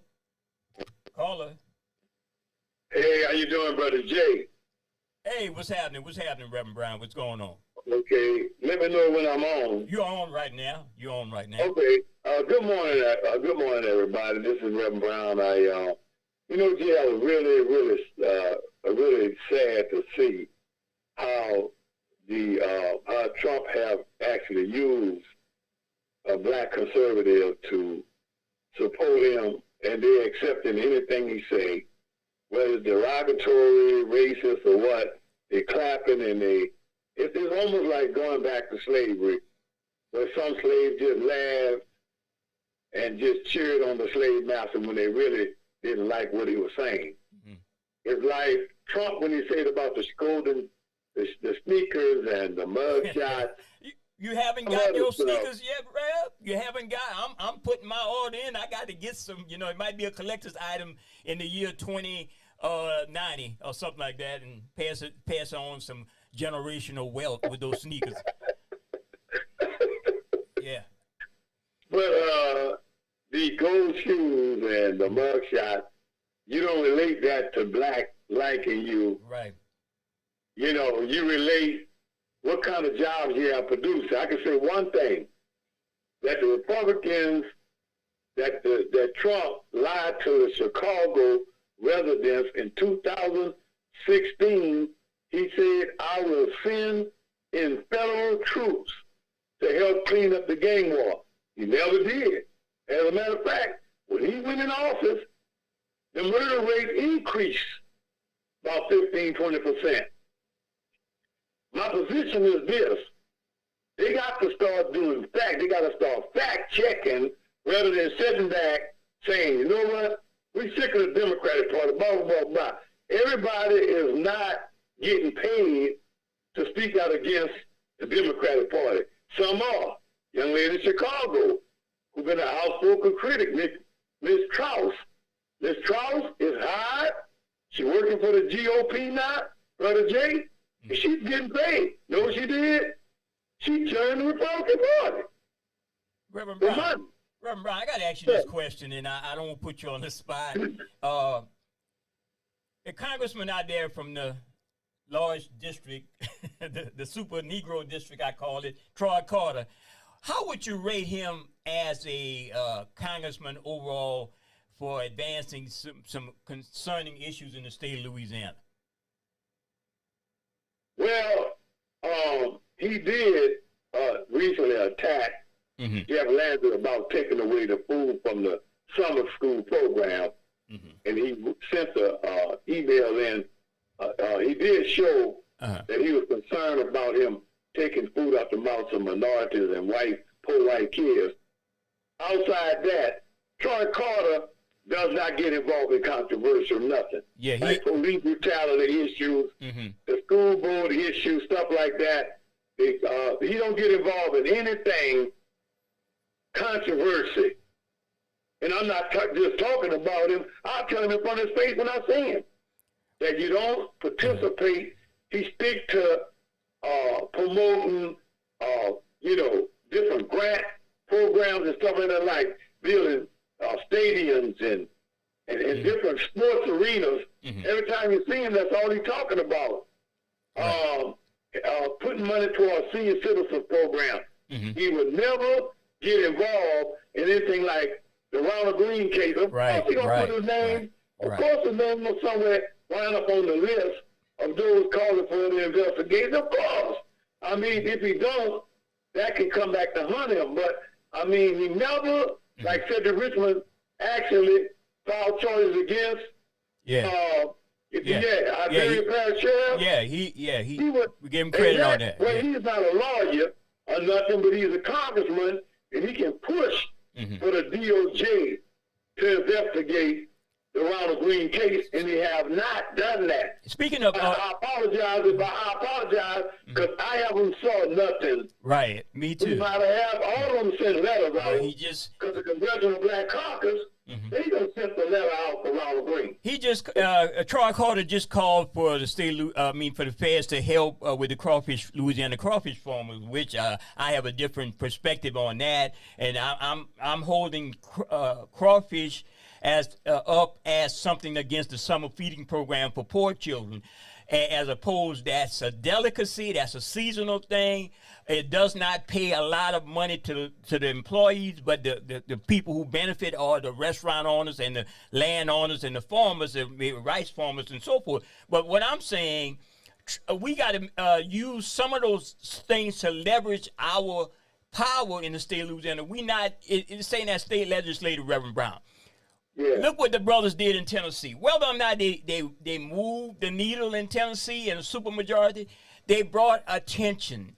Hey, how you doing, Brother Jay? Hey, what's happening? Reverend Brown? What's going on? Okay, let me know when I'm on. You're on right now. Okay. Good morning, everybody. This is Reverend Brown. Jay, I was really sad to see how Trump have actually used a black conservative to support him, and they're accepting anything he say, whether it's derogatory, racist, or what. They're clapping, and it's almost like going back to slavery, where some slaves just laughed and just cheered on the slave master when they really didn't like what he was saying. It's like Trump when he said about the sneakers and the mug shots. You haven't got your sneakers yet, Rev? You haven't got. I'm putting my order in. I got to get some. It might be a collector's item in the year 2090 or something like that, and pass on some generational wealth with those sneakers. Yeah. But the gold shoes and the mug shot, you don't relate that to black liking you. Right. You relate what kind of jobs you have produced. I can say one thing, that the Republicans, that Trump lied to the Chicago residents in 2016. He said, I will send in federal troops to help clean up the gang war. He never did. As a matter of fact, when he went in office, the murder rate increased about 15-20%. My position is this. They got to start doing fact. They got to start fact checking rather than sitting back saying, you know what? We sick of the Democratic Party, blah, blah, blah, blah. Everybody is not getting paid to speak out against the Democratic Party. Some are. Young lady in Chicago, who's been an outspoken critic, Ms. Strauss. Ms. Strauss is hired. She's working for the GOP now, Brother Jay, and she's getting paid. Know what she did? She joined the Republican Party. Reverend Brown, I got to ask you this question, and I don't want to put you on the spot. A congressman out there from the large district, the super Negro district, I call it, Troy Carter, how would you rate him as a congressman overall for advancing some concerning issues in the state of Louisiana? Well, he did recently attack Jeff Landry about taking away the food from the summer school program, and he sent an email in. He did show that he was concerned about him taking food out the mouths of minorities and poor white kids. Outside that, Troy Carter does not get involved in controversial nothing. Yeah, like police brutality issues, the school board issues, stuff like that. He don't get involved in anything controversy. And I'm not just talking about him. I'll tell him in front of his face when I see him that you don't participate. He stick to promoting, different grant programs and stuff like that, like building stadiums and different sports arenas. Every time you see him, that's all he's talking about. Putting money to our senior citizens program. He would never get involved in anything like the Ronald Green case. Of course he gonna put his name. Of course his name was somewhere line up on the list of those calling for the investigation. Of course. I mean, if he don't, that can come back to haunt him. But I mean, he never, like Cedric Richmond, actually filed charges against. Iberian Parish Sheriff. We gave him credit on that. Well, he's not a lawyer or nothing, but he's a congressman, and he can push for the DOJ to investigate the Ronald Green case, and he have not done that. Speaking of, I apologize because I haven't saw nothing. Right, me too. We might have all of them sent letters out. Because the Congressional Black Caucus, they done sent the letter out for Ronald Green. He just, Troy Carter just called for the for the feds to help with the Louisiana crawfish farmers, which I have a different perspective on that, and I'm holding crawfish as up as something against the summer feeding program for poor children, as opposed that's a delicacy, that's a seasonal thing. It does not pay a lot of money to the employees, but the people who benefit are the restaurant owners and the land owners and the farmers, the rice farmers and so forth. But what I'm saying, we got to use some of those things to leverage our power in the state of Louisiana. It's saying that state legislator, Reverend Brown. Look what the brothers did in Tennessee. Whether or not they moved the needle in Tennessee in a supermajority, they brought attention.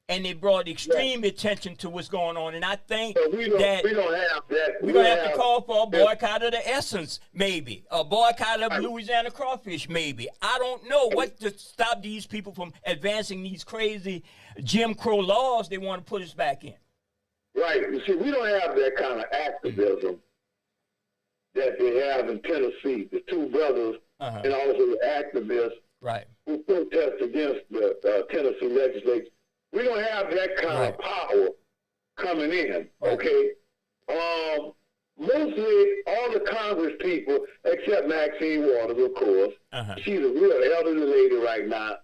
And they brought extreme attention to what's going on. And I think we don't have that. We're going to have to call for a boycott of the Essence, maybe. A boycott of Louisiana crawfish, maybe. I don't know what to stop these people from advancing these crazy Jim Crow laws they want to put us back in. Right. You see, we don't have that kind of activism that they have in Tennessee. The two brothers and also the activists who protest against the Tennessee legislature. We don't have that kind of power coming in, okay? Mostly all the Congress people, except Maxine Waters, of course. She's a real elderly lady right now.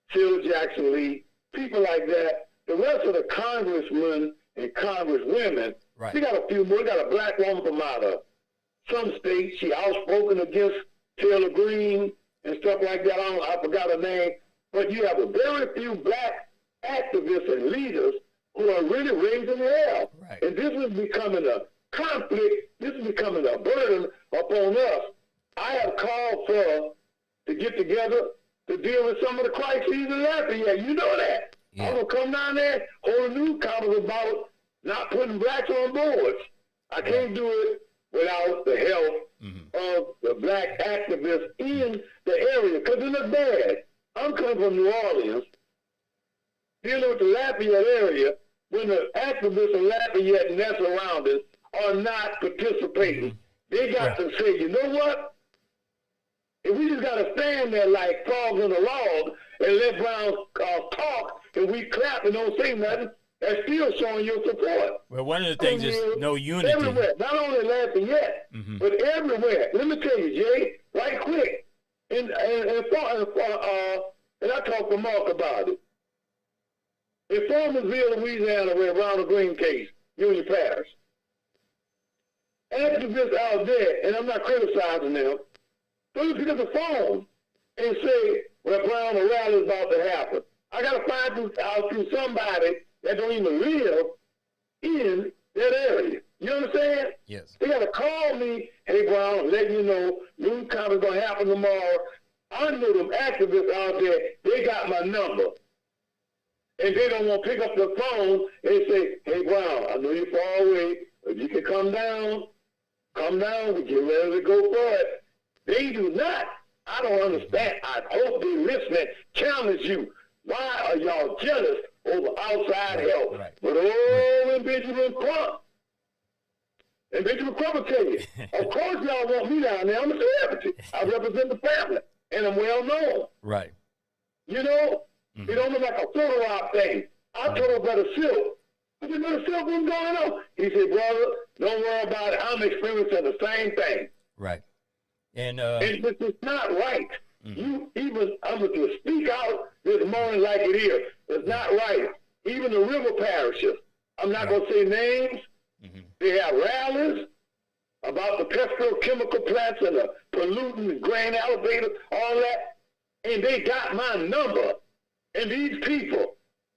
Phil Jackson Lee, people like that. The rest of the congressmen and congresswomen, we got a few more. We got a black woman from out of some states. She outspoken against Taylor Greene and stuff like that. I forgot her name. But you have a very few black activists and leaders who are really raising hell. And this is becoming a conflict. This is becoming a burden upon us. I have called to get together to deal with some of the crises in Lafayette. You know that. I'm going to come down there, hold a news conference about not putting blacks on boards. I can't do it without the help of the black activists in the area, because it looks bad. I'm coming from New Orleans, dealing with the Lafayette area, when the activists in Lafayette and their surroundings are not participating. They got to say, you know what? If we just got to stand there like frogs in a log and let Brown talk and we clap and don't say nothing, that's still showing your support. Well, one of the things is no unity. Everywhere, not only Lafayette, but everywhere. Let me tell you, Jay, right quick, and I talked to Mark about it. In Farmersville, Louisiana, where Ronald Green case, Union Parish, activists out there, and I'm not criticizing them, so you pick up the phone and say, well, Brown, a rally is about to happen. I got to find out through somebody that don't even live in that area. You understand? Yes. They got to call me, hey, Brown, I'm letting you know, news conference going to happen tomorrow. I know them activists out there, they got my number. And they don't want to pick up the phone and say, hey, Brown, I know you're far away, but you can come down, we get ready to go for it. They do not. I don't understand. I hope they listening, challenge you. Why are y'all jealous over outside help? Right. But and Benjamin Crump. And Benjamin Crump will tell you, of course y'all want me down there. I'm a celebrity. I represent the family, and I'm well known. Right. You know? It don't look like a photo op thing. I told him Brother Silk. I said, Brother Silk, what's going on? He said, brother, don't worry about it. I'm experiencing the same thing. Right. And it's not right. You even, I'm going to speak out this morning like it is. It's not right. Even the river parishes, I'm not going to say names. They have rallies about the petrochemical plants and the polluting grain elevators, all that. And they got my number. And these people,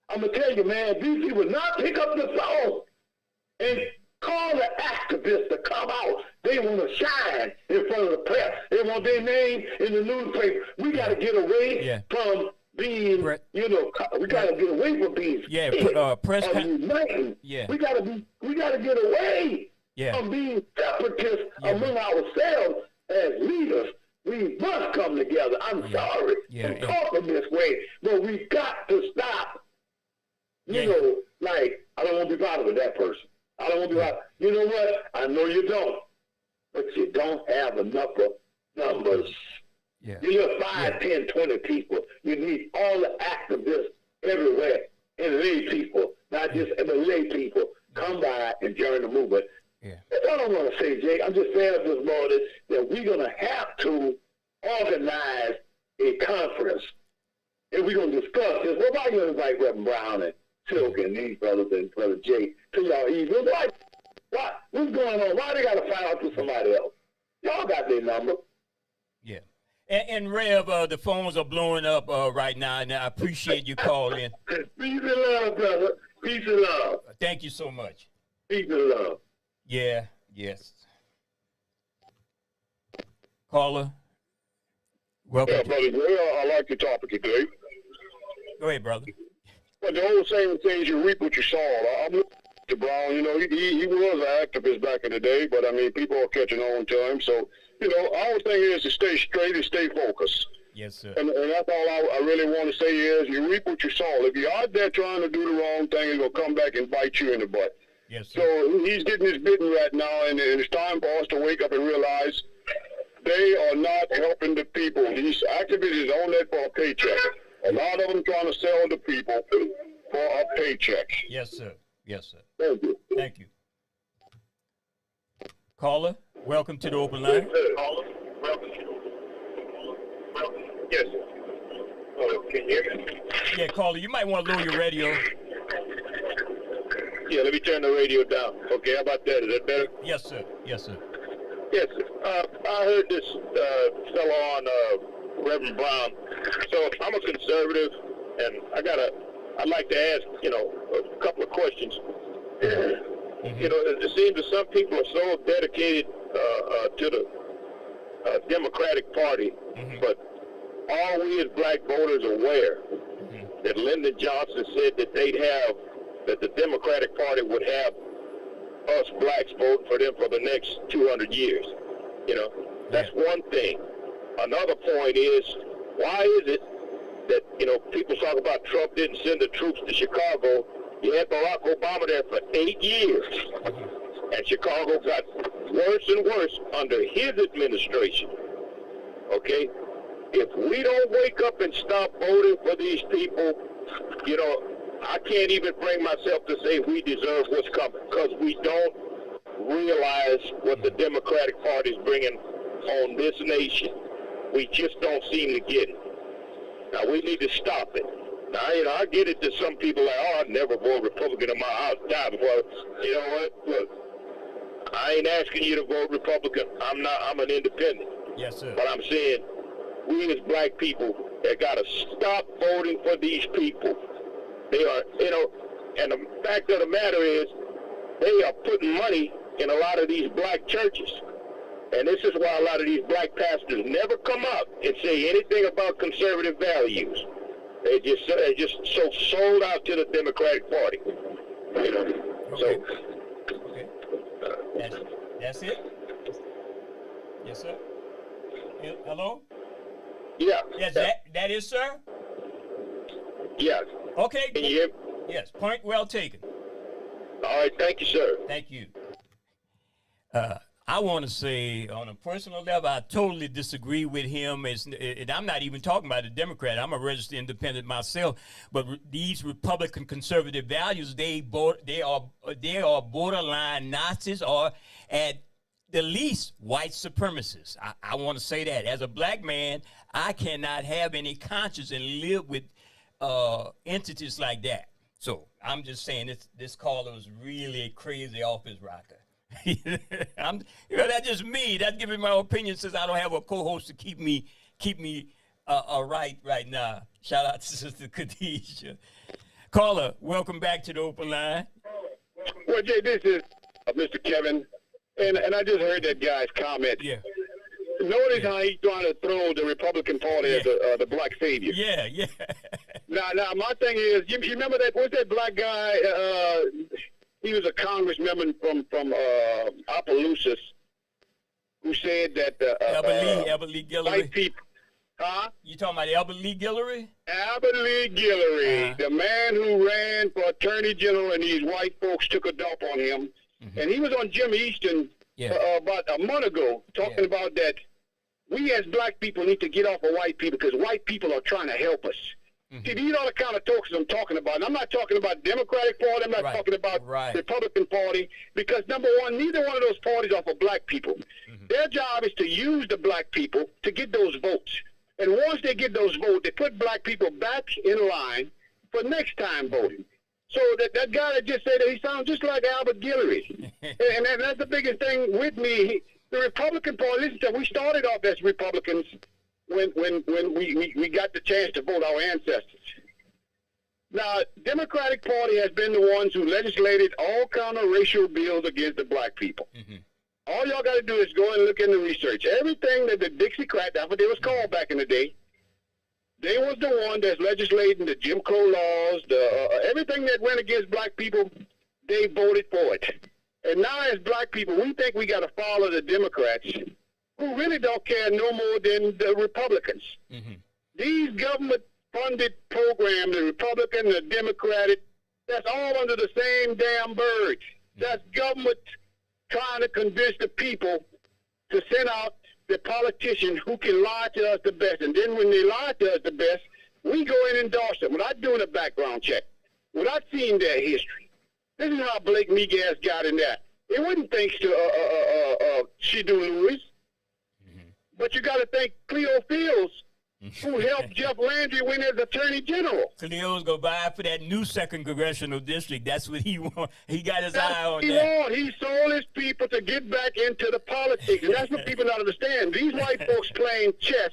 I'm going to tell you, man, these people not pick up the phone and call the activists to come out. They want to shine in front of the press. They want their name in the newspaper. We got to get away from being, we got to get away from being press uniting. We got to get away from being separatists among ourselves as leaders. We must come together. I'm sorry for talking this way, but we got to stop. You know, like, I don't want to be bothered with that person. I don't want to be bothered. You know what? I know you don't, but you don't have enough numbers. You need 5, 10, 20 people. You need all the activists everywhere and lay people, not just the lay people. Come by and join the movement. That's all I want to say, Jake. I'm just saying this morning that we're going to have to organize a conference, and we're going to discuss this. Well, why you invite Reverend Brown and Silk and these brothers and Brother Jake to y'all evening? Why? What's going on? Why they got to find out through somebody else? Y'all got their number. Yeah. And Rev, the phones are blowing up right now, and I appreciate you calling. Peace and love, brother. Peace and love. Thank you so much. Peace and love. Yeah, yes. Caller, welcome. Yeah, Brother Gray, I like your topic today. Go ahead, brother. But the old saying says you reap what you sow. I'm to Brown, you know, he was an activist back in the day, but I mean, people are catching on to him. So, you know, our thing is to stay straight and stay focused. Yes, sir. And that's all I really want to say is you reap what you sow. If you're out there trying to do the wrong thing, it's going to come back and bite you in the butt. Yes, sir. So he's getting his bitten right now, and it's time for us to wake up and realize they are not helping the people. These activists are on that for a paycheck. A lot of them trying to sell the people for a paycheck. Yes, sir. Yes, sir. Thank you. Thank you. Caller, welcome to the open line. Yes. Can you hear me? Yeah, caller, you might want to lower your radio. Yeah, let me turn the radio down. Okay, how about that? Is that better? Yes, sir. Yes, sir. Yes, sir. I heard this fellow on Reverend Brown. So I'm a conservative, and I'd like to ask, you know, a couple of questions. You know, it seems that some people are so dedicated to the Democratic Party, but are we as black voters aware that Lyndon Johnson said that that the Democratic Party would have us blacks voting for them for the next 200 years. You know, that's one thing. Another point is, why is it that, you know, people talk about Trump didn't send the troops to Chicago? You had Barack Obama there for 8 years, and Chicago got worse and worse under his administration. Okay? If we don't wake up and stop voting for these people, you know, I can't even bring myself to say we deserve what's coming, because we don't realize what the Democratic Party is bringing on this nation. We just don't seem to get it. Now, we need to stop it. Now, you know, I get it that some people are like, oh, I'd never vote Republican in my house. Die before. You know what? Look, I ain't asking you to vote Republican. I'm an independent. Yes, sir. But I'm saying, we as black people have got to stop voting for these people. They are, you know, and the fact of the matter is, they are putting money in a lot of these black churches. And this is why a lot of these black pastors never come up and say anything about conservative values. They're just so sold out to the Democratic Party. You know? Okay. That's it? Yes, sir. Hello? Yeah. Yes, that is, sir? Yes. Okay. Can you hear me? Yes, point well taken. All right, thank you, sir. Thank you. I want to say, on a personal level, I totally disagree with him. And I'm not even talking about a Democrat. I'm a registered independent myself. But these Republican conservative values, they are borderline Nazis, or at the least white supremacists. I want to say that. As a black man, I cannot have any conscience and live with entities like that. So I'm just saying this caller is really crazy off his rocker. That's just me. That's giving my opinion, since I don't have a co-host to keep me right now. Shout out to Sister Khadijah. Caller, welcome back to the open line. Well, Jay, this is Mr. Kevin, and I just heard that guy's comment. Yeah. Notice how he's trying to throw the Republican Party as the black savior. Yeah. Now, my thing is, you remember that black guy? He was a congressman from Opelousas, who said that Albert Lee Guillory. White people. Huh? You talking about Albert Lee Guillory? Albert Lee Guillory, the man who ran for attorney general, and these white folks took a dump on him. Mm-hmm. And he was on Jim Easton about a month ago, talking about that we as black people need to get off of white people, because white people are trying to help us. Mm-hmm. See, these are the kind of talks I'm talking about. And I'm not talking about Democratic Party. I'm not talking about Republican Party, because, number one, neither one of those parties are for black people. Mm-hmm. Their job is to use the black people to get those votes. And once they get those votes, they put black people back in line for next time voting. So that guy that just said that, he sounds just like Albert Guillory. and that's the biggest thing with me. The Republican Party, listen, we started off as Republicans when we got the chance to vote, our ancestors. Now, Democratic Party has been the ones who legislated all kind of racial bills against the black people. Mm-hmm. All y'all got to do is go and look in the research. Everything that the Dixiecrats, that's what they was called back in the day, they was the one that's legislating the Jim Crow laws, everything that went against black people, they voted for it. And now as black people, we think we got to follow the Democrats, who really don't care no more than the Republicans. Mm-hmm. These government-funded programs, the Republican, the Democratic, that's all under the same damn bird. Mm-hmm. That's government trying to convince the people to send out the politicians who can lie to us the best. And then when they lie to us the best, we go in and endorse them without doing a background check, without seeing their history. This is how Blake Miguez got in that. It wasn't thanks to Shidu Lewis. Mm-hmm. But you got to thank Cleo Fields, who helped Jeff Landry win as Attorney General. Cleo's go by for that new 2nd Congressional District. That's what he want. He got his eye on that. He sold his people to get back into the politics. And that's what people don't understand. These white folks playing chess.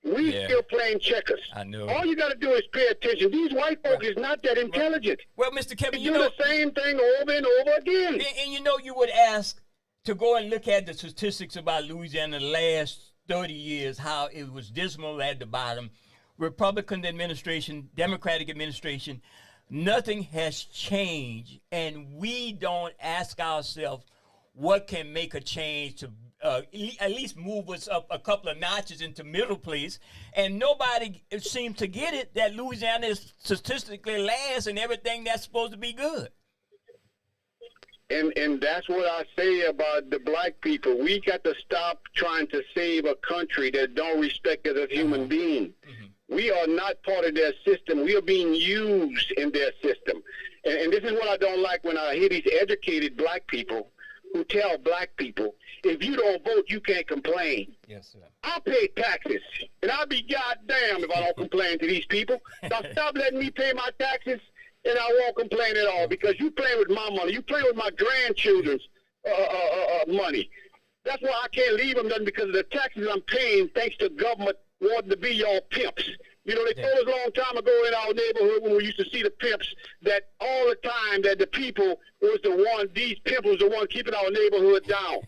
We still playing checkers. I know. All you got to do is pay attention. These white folks is not that intelligent. Well, Mr. Kevin, you know the same thing over and over again. And you know, you would ask to go and look at the statistics about Louisiana the last 30 years, how it was dismal at the bottom. Republican administration, Democratic administration, nothing has changed, and we don't ask ourselves what can make a change to at least move us up a couple of notches into middle place. And nobody seems to get it that Louisiana is statistically last in everything that's supposed to be good. And that's what I say about the black people. We got to stop trying to save a country that don't respect us as human beings. We are not part of their system. We are being used in their system. And this is what I don't like when I hear these educated black people who tell black people, if you don't vote, you can't complain. Yes, sir. I pay taxes, and I'll be goddamn if I don't complain to these people. Now stop letting me pay my taxes, and I won't complain at all, because you play with my money. You play with my grandchildren's money. That's why I can't leave them, because of the taxes I'm paying, thanks to government wanting to be y'all pimps. You know, they told us a long time ago in our neighborhood when we used to see the pimps that all the time that the people was the one, these pimps was the one keeping our neighborhood down.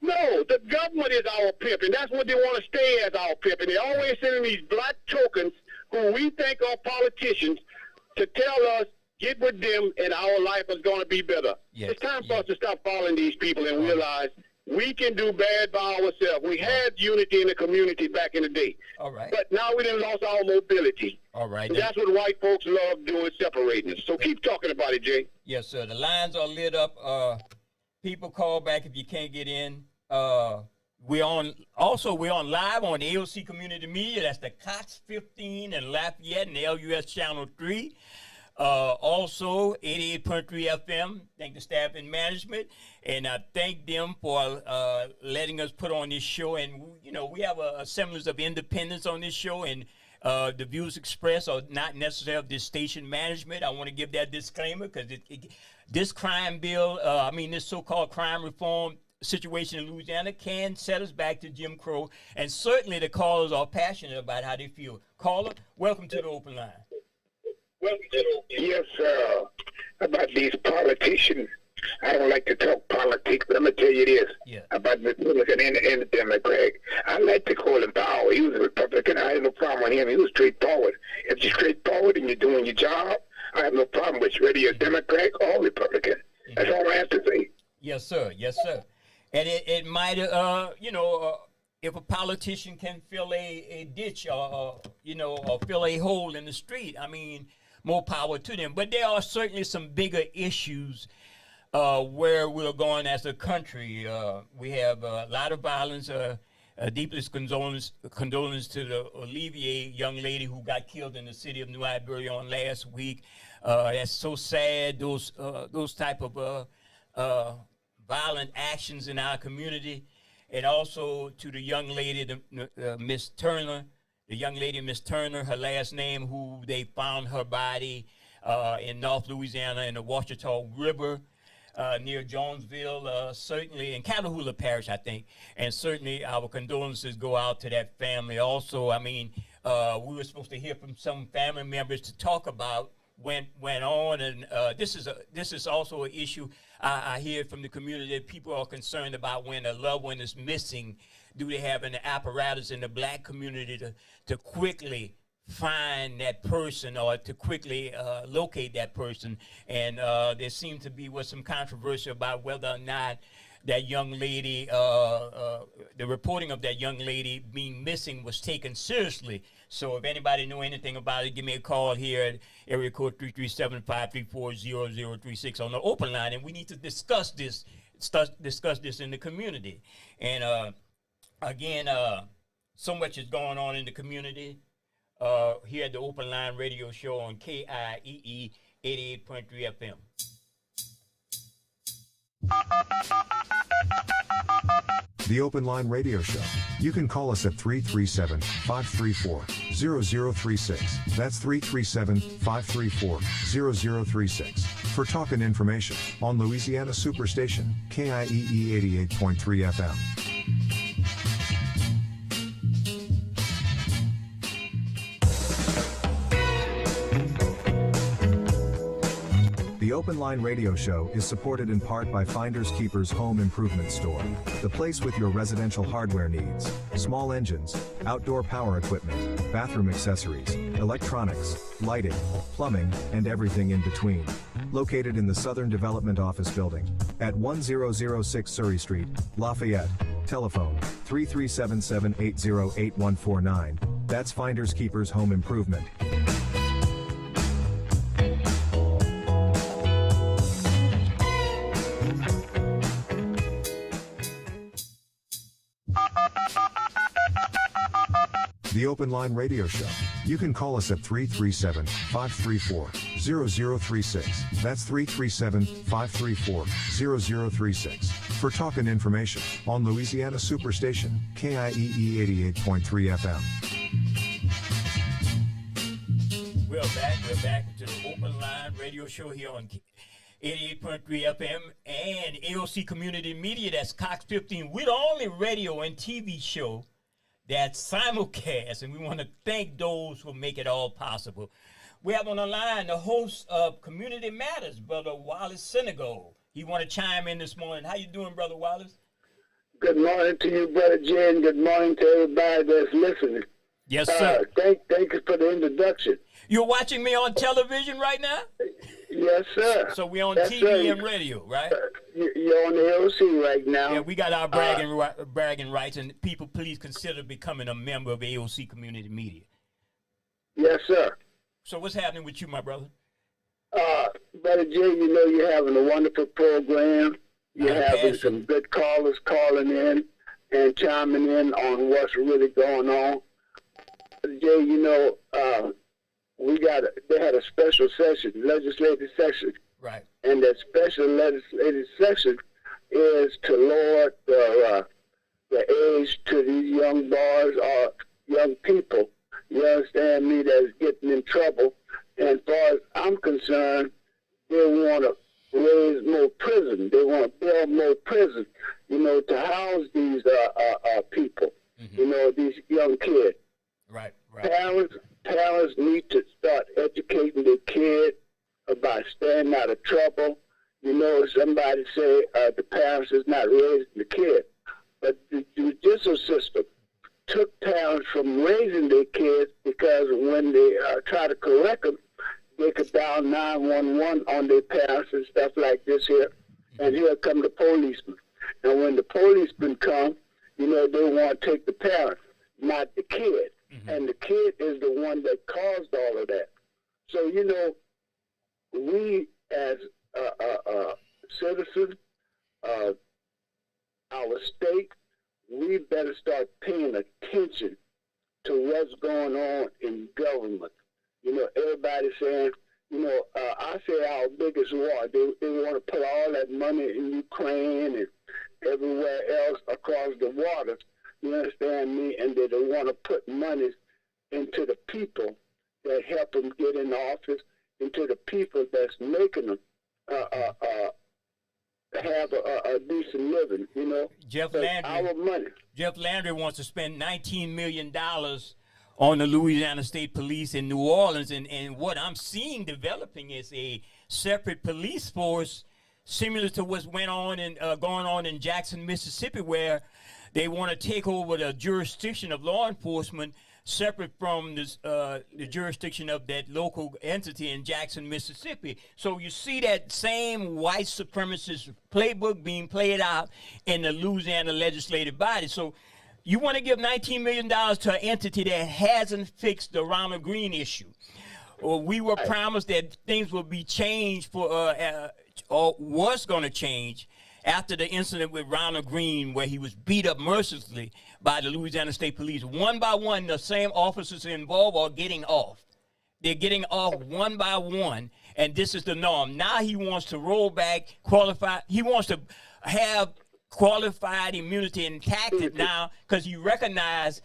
No, the government is our pimp, and that's what they want to stay as our pimp. And they always sending these black tokens who we think are politicians to tell us, get with them and our life is going to be better. Yes. It's time for us to stop following these people and realize we can do bad by ourselves. We had unity in the community back in the day. All right. But now we done lost our mobility. All right. And that's what white folks love doing, separating us. So keep talking about it, Jay. Yes, sir. The lines are lit up. People call back if you can't get in. We're on live on the AOC Community Media. That's the Cox 15 in Lafayette and LUS Channel 3. Also, 88.3 FM. Thank the staff and management. And I thank them for letting us put on this show. And, you know, we have a semblance of independence on this show. And the views expressed are not necessarily of this station management. I want to give that disclaimer because this crime bill, this so-called crime reform situation in Louisiana can set us back to Jim Crow. And certainly the callers are passionate about how they feel. Caller, welcome to the open line. Yes, about these politicians. I don't like to talk politics, but I'm going to tell you this about the Republican and the Democrat. I like to call him Powell. He was a Republican. I had no problem with him. He was straightforward. If you're straightforward and you're doing your job, I have no problem with you, whether you're Democrat or Republican. That's all I have to say. Yes, sir. Yes, sir. And it might, if a politician can fill a ditch or fill a hole in the street, more power to them. But there are certainly some bigger issues where we're going as a country. We have a lot of violence. Deepest condolence to the Olivier young lady who got killed in the city of New Iberia on last week. That's so sad. Those type of violent actions in our community, and also to the young lady, Miss Turner. The young lady, Miss Turner, her last name, who they found her body in North Louisiana in the Ouachita River near Jonesville, certainly in Catahoula Parish, I think. And certainly our condolences go out to that family. Also, we were supposed to hear from some family members to talk about went on, and this is also an issue I hear from the community that people are concerned about when a loved one is missing. Do they have an apparatus in the black community to quickly find that person or to quickly locate that person? And there seems to be some controversy about whether or not that young lady, the reporting of that young lady being missing was taken seriously. So if anybody know anything about it, give me a call here at area code 337-534-0036 on the open line, and we need to discuss this in the community. And again, so much is going on in the community here at the Open Line Radio Show on KIEE 88.3 FM. The Open Line Radio Show. You can call us at 337-534-0036. That's 337-534-0036 for talk and information on Louisiana Superstation, KIEE 88.3 FM. The Open Line Radio Show is supported in part by Finders Keepers Home Improvement Store, the place with your residential hardware needs, small engines, outdoor power equipment, bathroom accessories, electronics, lighting, plumbing, and everything in between. Located in the Southern Development Office Building at 1006 Surrey Street, Lafayette. Telephone 3377808149. That's Finders Keepers Home Improvement. The Open Line Radio Show. You can call us at 337-534-0036. That's 337-534-0036 for talk and information on Louisiana Superstation, KIEE 88.3 FM. We're back to the Open Line Radio Show here on 88.3 FM and AOC Community Media. That's Cox 15. We're the only radio and TV show that's simulcast, and we want to thank those who make it all possible. We have on the line the host of Community Matters, Brother Wallace Senegal. He want to chime in this morning. How you doing, Brother Wallace? Good morning to you, Brother Jay, and good morning to everybody that's listening. Yes, sir. Thank you for the introduction. You're watching me on television right now? Yes, sir. So we're on That's TV right. and radio, right? You're on the AOC right now. Yeah, we got our bragging rights, and people, please consider becoming a member of AOC Community Media. Yes, sir. So what's happening with you, my brother? Brother Jay, you know you're having a wonderful program. You're having some good callers calling in and chiming in on what's really going on. Brother Jay, you know, they had a special session, legislative session. Right. And that special legislative session is to lower the age to these young boys or young people, you understand me, that's getting in trouble. And as far as I'm concerned, they want to raise more prison. They want to build more prison, you know, to house these people, you know, these young kids. Right. Parents need to start educating their kids about staying out of trouble. You know, somebody say the parents is not raising the kid. But the judicial system took parents from raising their kids because when they try to correct them, they could dial 911 on their parents and stuff like this here. And here come the policemen. And when the policemen come, you know, they want to take the parent, not the kid. And the kid is the one that caused all of that. So, you know, we as citizens, our state, we better start paying attention to what's going on in government. You know, everybody's saying, you know, I say our biggest war, they want to put all that money in Ukraine and everywhere else across the water. You understand me? And they don't want to put money into the people that help them get in office, into the people that's making them have a decent living, you know. Our money. Jeff Landry wants to spend $19 million on the Louisiana State Police in New Orleans, and what I'm seeing developing is a separate police force similar to what's going on in Jackson, Mississippi, where they want to take over the jurisdiction of law enforcement separate from the jurisdiction of that local entity in Jackson, Mississippi. So you see that same white supremacist playbook being played out in the Louisiana legislative body. So you want to give $19 million to an entity that hasn't fixed the Ronald Green issue. Or we were promised that things would be changed or was going to change after the incident with Ronald Green, where he was beat up mercilessly by the Louisiana State Police. One by one, the same officers involved are getting off. They're getting off one by one, and this is the norm. Now he wants to roll back, he wants to have qualified immunity intact now because he recognized,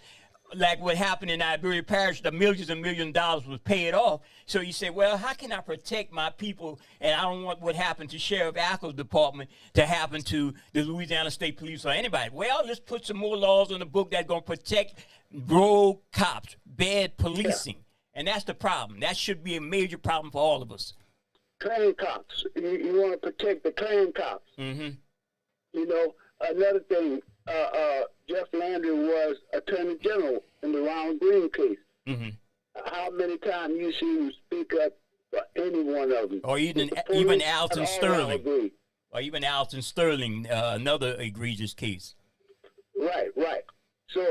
like what happened in Iberia Parish, the millions and millions of dollars was paid off. So he said, well, how can I protect my people? And I don't want what happened to Sheriff Ackles' department to happen to the Louisiana State Police or anybody. Well, let's put some more laws on the book that's going to protect rogue cops, bad policing. And that's the problem. That should be a major problem for all of us. clan cops. You want to protect the clan cops. Mm-hmm. You know, another thing, Jeff Landry was Attorney General in the Ron Green case. Mm-hmm. How many times you see him speak up for any one of them? Or even Alton Sterling. Or even Alton Sterling, another egregious case. Right. So,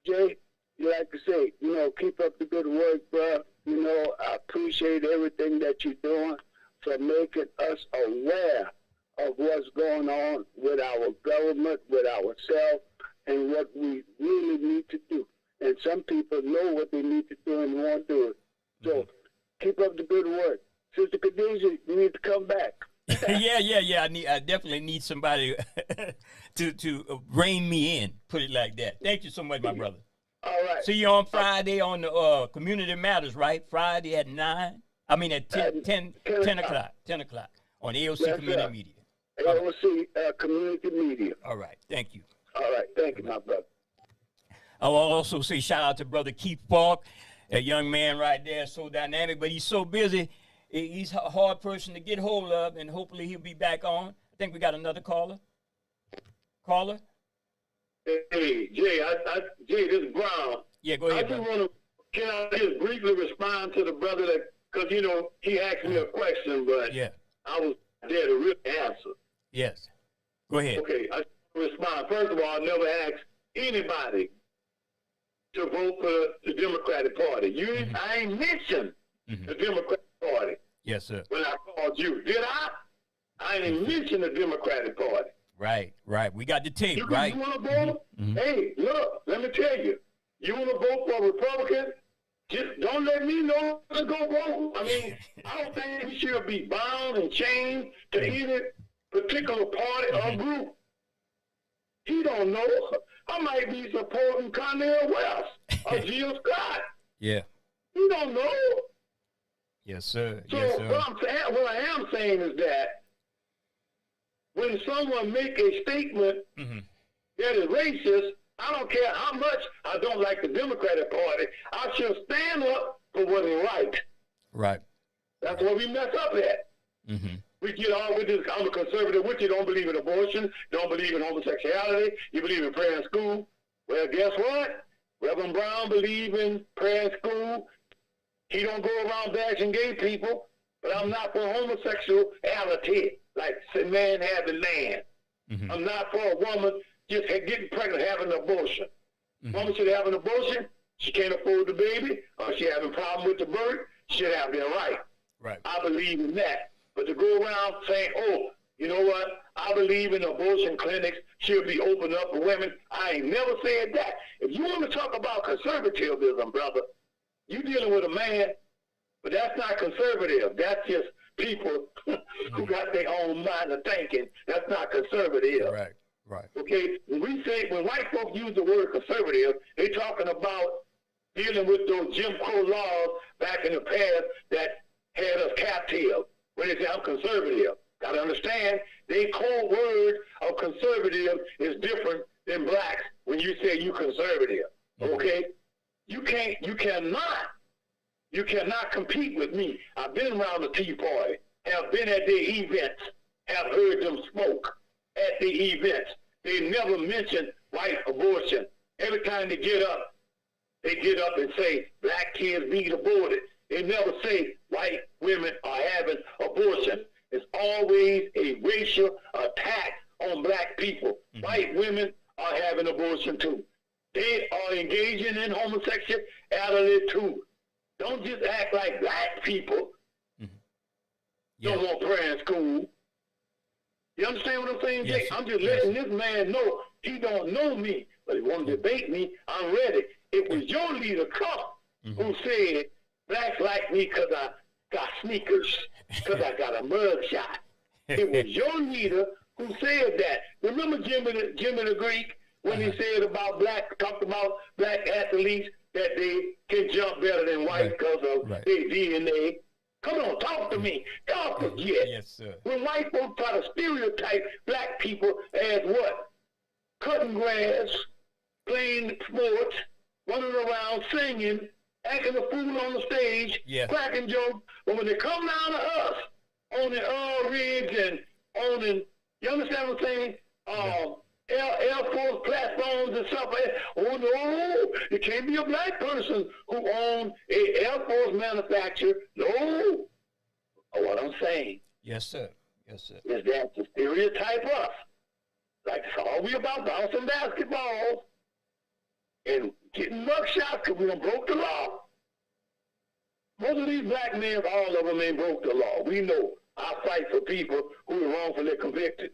Jay, like I say, you know, keep up the good work, bro. You know, I appreciate everything that you're doing for making us aware of what's going on with our government, with ourselves, and what we really need to do. And some people know what they need to do and won't do it. So keep up the good work. Sister Khadijah, you need to come back. Yeah. I definitely need somebody to rein me in, put it like that. Thank you so much, my brother. All right. See you on Friday on the Community Matters, right? Friday at 9. I mean at 10 o'clock. 10 o'clock on AOC Community Media. AOC Community Media. All right. Thank you. All right. Thank you, my brother. I will also say shout out to Brother Keith Falk, a young man right there, so dynamic, but he's so busy. He's a hard person to get hold of, and hopefully he'll be back on. I think we got another caller. Caller? Hey, Jay, Jay, this is Brown. Yeah, go ahead. Can I just briefly respond to the brother that, because, you know, he asked me a question, but I was there to really answer. Yes. Go ahead. Okay, I respond. First of all, I never asked anybody to vote for the Democratic Party. I ain't mentioned the Democratic Party. Yes, sir. When I called you, did I? I didn't mention the Democratic Party. Right. We got the tape, right? You want to vote? Hey, look, let me tell you. You want to vote for a Republican? Just don't let me know to go vote. I mean, I don't think we should be bound and chained to any particular party or group. He don't know. I might be supporting Cornel West or Jill Scott. Yeah. He don't know. Yes, sir. So yes, sir. What I am saying is that when someone make a statement that is racist, I don't care how much I don't like the Democratic Party, I should stand up for what is right. Right. That's where we mess up at. We get all with this, I'm a conservative, which you don't believe in abortion, don't believe in homosexuality, you believe in prayer in school. Well, guess what? Reverend Brown believes in prayer in school. He don't go around bashing gay people, but I'm not for homosexuality, like man having man. I'm not for a woman just getting pregnant, having an abortion. Woman should have an abortion. She can't afford the baby, or she having a problem with the birth. She should have their right. Right. I believe in that. But to go around saying, oh, you know what? I believe in abortion clinics should be opened up for women. I ain't never said that. If you want to talk about conservatism, brother, you're dealing with a man, but that's not conservative. That's just people who got their own mind of thinking. That's not conservative. Right. Okay, when white folks use the word conservative, they're talking about dealing with those Jim Crow laws back in the past that had us captive. When they say I'm conservative, got to understand, their code word of conservative is different than blacks when you say you conservative. Okay, you cannot compete with me. I've been around the Tea Party, have been at their events, have heard them smoke at the events. They never mention white abortion. Every time they get up and say black kids need aborted. They never say white women are having abortion. It's always a racial attack on black people. White women are having abortion too. They are engaging in homosexuality too. Don't just act like black people don't want prayer in school. You understand what I'm saying, Jake? I'm just letting this man know he don't know me, but he want to debate me. I'm ready. It was your leader, Trump, who said blacks like me because I got sneakers, because I got a mug shot. It was your leader who said that. Remember Jimmy the Greek when he said about talked about black athletes that they can jump better than white because of their DNA. Come on, talk to me. Y'all forget. Yes, sir. When white folks try to stereotype black people as what? Cutting grass, playing sports, running around singing, acting a fool on the stage, cracking jokes. But when they come down to us, owning oil rigs and owning, you understand what I'm saying? Air Force platforms and stuff like that. Oh, no, it can't be a black person who owns a Air Force manufacturer. No. What I'm saying. Yes, sir. Yes, sir. Is that to stereotype us. Like, it's all we about bouncing basketballs and getting mug shots because we done broke the law. Most of these black men, all of them ain't broke the law. We know. I fight for people who are wrongfully convicted.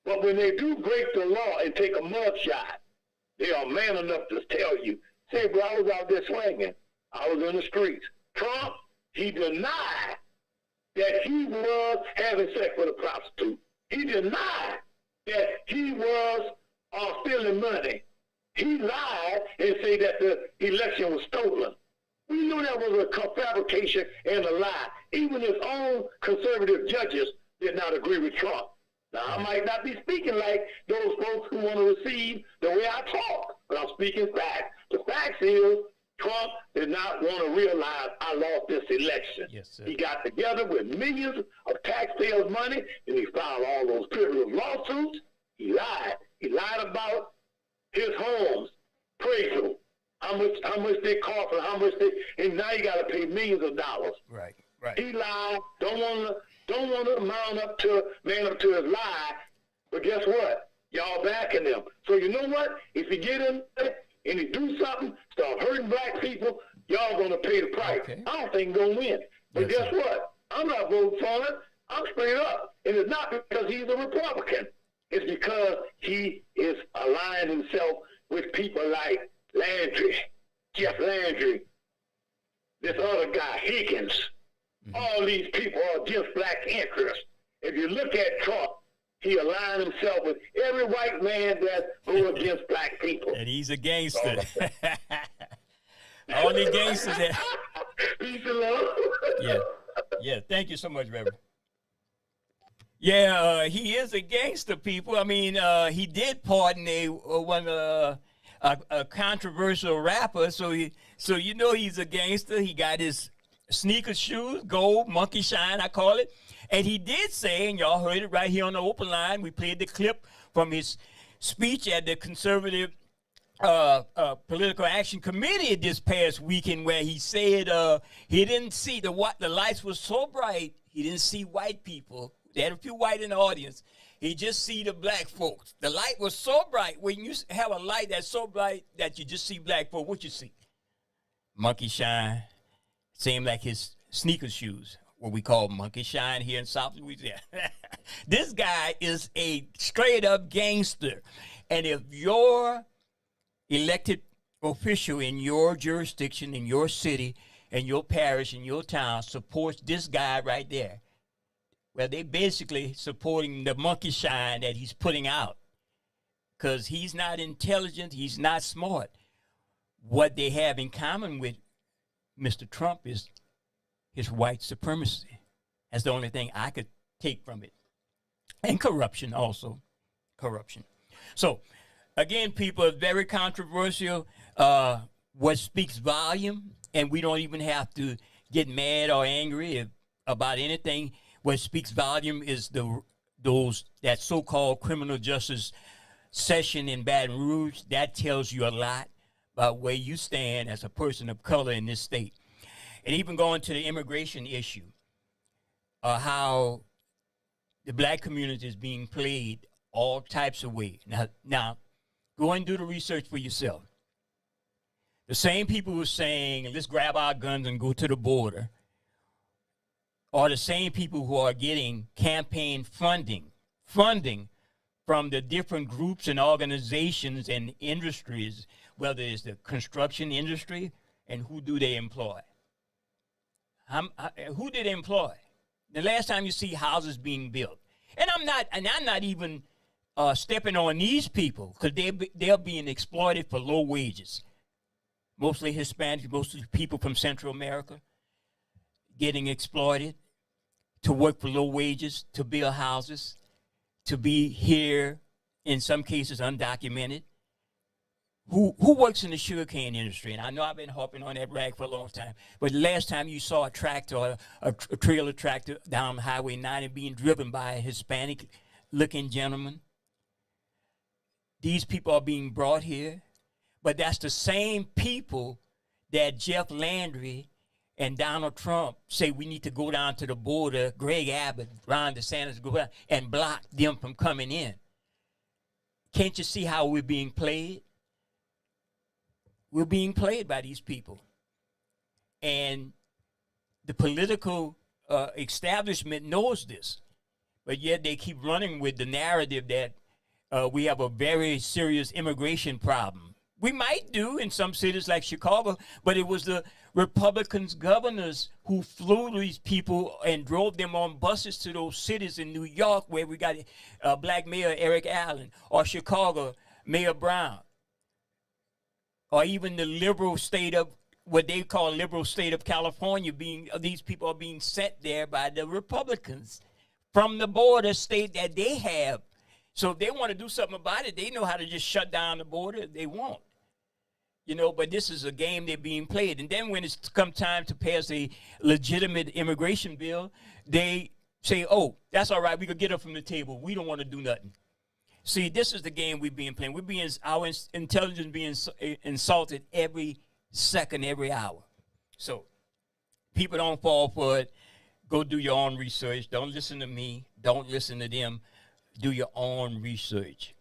But when they do break the law and take a mug shot, they are man enough to tell you, say, bro, I was out there swinging. I was in the streets. Trump, he denied that he was having sex with a prostitute. He denied that he was stealing money. He lied and said that the election was stolen. We knew that was a fabrication and a lie. Even his own conservative judges did not agree with Trump. Now, I might not be speaking like those folks who want to receive the way I talk, but I'm speaking facts. The facts is Trump did not want to realize I lost this election. Yes, sir. He got together with millions of taxpayers' money, and he filed all those frivolous lawsuits. He lied. He lied about his homes, appraisal, how much they cost, and how much they, and now you got to pay millions of dollars. Right, right. He lied. Don't want to man up to his lie. But guess what? Y'all backing him. So you know what? If you get him and he do something, start hurting black people, y'all gonna pay the price. Okay. I don't think he's gonna win. But guess what? I'm not voting for him. I'm straight up. And it's not because he's a Republican. It's because he is aligning himself with people like Landry, Jeff Landry, this other guy, Higgins. All these people are against black interests. If you look at Trump, he aligned himself with every white man that goes against black people. And he's a gangster. All the gangsters that... Peace and love. Yeah. Thank you so much, Reverend. Yeah, he is a gangster, people. I mean, he did pardon a controversial rapper, so you know he's a gangster. He got his sneaker shoes, gold, monkey shine, I call it. And he did say, and y'all heard it right here on the open line, we played the clip from his speech at the Conservative Political Action Committee this past weekend, where he said he didn't see the lights were so bright, he didn't see white people. They had a few white in the audience. He just see the black folks. The light was so bright. When you have a light that's so bright that you just see black folks, what you see? Monkey shine. Same like his sneaker shoes, what we call monkey shine here in South Louisiana. This guy is a straight-up gangster. And if your elected official in your jurisdiction, in your city, in your parish, in your town supports this guy right there, well, they basically supporting the monkey shine that he's putting out, because he's not intelligent, he's not smart. What they have in common with Mr. Trump is his white supremacy. That's the only thing I could take from it. And corruption also. Corruption. So, again, people, it's very controversial. What speaks volume, and we don't even have to get mad or angry about anything. What speaks volume is that so-called criminal justice session in Baton Rouge. That tells you a lot about where you stand as a person of color in this state. And even going to the immigration issue, how the black community is being played all types of ways. Now, go and do the research for yourself. The same people who are saying, let's grab our guns and go to the border, are the same people who are getting campaign funding from the different groups and organizations and industries, whether it's the construction industry, and who do they employ? Who did they employ? The last time you see houses being built, and I'm not even stepping on these people, because they're being exploited for low wages. Mostly Hispanics, mostly people from Central America, getting exploited to work for low wages, to build houses, to be here, in some cases undocumented, who works in the sugarcane industry, and I know I've been harping on that rag for a long time, but the last time you saw a tractor, or a trailer tractor down Highway 90 being driven by a Hispanic-looking gentleman, these people are being brought here, but that's the same people that Jeff Landry and Donald Trump say we need to go down to the border, Greg Abbott, Ron DeSantis, go down and block them from coming in. Can't you see how we're being played? We're being played by these people. And the political establishment knows this, but yet they keep running with the narrative that we have a very serious immigration problem. We might do in some cities like Chicago, but it was the Republicans governors who flew these people and drove them on buses to those cities in New York where we got black mayor Eric Allen, or Chicago, Mayor Brown, or even the liberal state of, what they call liberal state of California, these people are being sent there by the Republicans from the border state that they have. So if they want to do something about it, they know how to just shut down the border if they want. You know, but this is a game they're being played. And then when it's come time to pass a legitimate immigration bill, they say, oh, that's all right, we could get up from the table. We don't want to do nothing. See, this is the game we're being played. Our intelligence being insulted every second, every hour. So people don't fall for it. Go do your own research. Don't listen to me. Don't listen to them. Do your own research.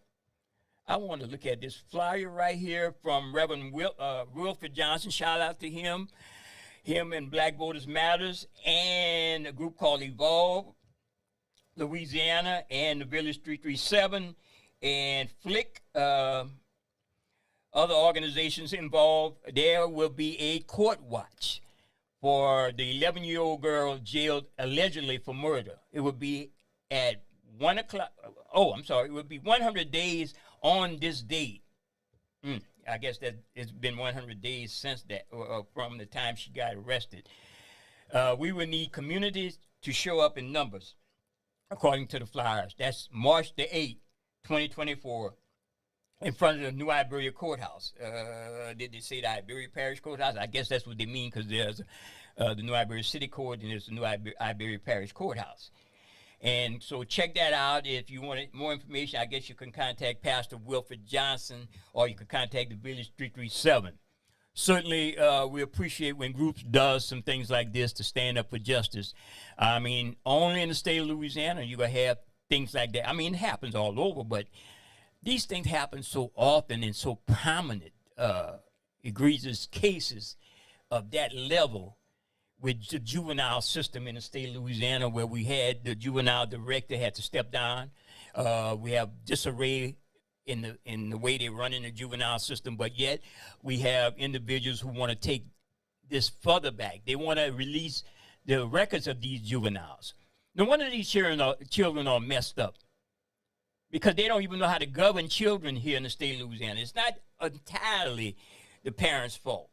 I want to look at this flyer right here from Reverend Wilford Johnson. Shout out to him and Black Voters Matters, and a group called Evolve Louisiana, and the Village 337, and Flick, other organizations involved. There will be a court watch for the 11-year-old girl jailed allegedly for murder. It will be at 1 o'clock. Oh, I'm sorry. It will be 100 days on this date. I guess that it's been 100 days since that, from the time she got arrested. We will need communities to show up in numbers, according to the flyers. That's March the 8th, 2024, in front of the New Iberia Courthouse. Did they say the Iberia Parish Courthouse? I guess that's what they mean, because there's the New Iberia City Court and there's the New Iberia Parish Courthouse. And so check that out. If you want more information, I guess you can contact Pastor Wilford Johnson, or you can contact the Village 337. Certainly, we appreciate when groups does some things like this to stand up for justice. I mean, only in the state of Louisiana you're going to have things like that. I mean, it happens all over, but these things happen so often and so prominent, egregious cases of that level with the juvenile system in the state of Louisiana, where we had the juvenile director had to step down. We have disarray in the way they run in the juvenile system, but yet we have individuals who want to take this further back. They want to release the records of these juveniles. No wonder these children are messed up, because they don't even know how to govern children here in the state of Louisiana. It's not entirely the parents' fault.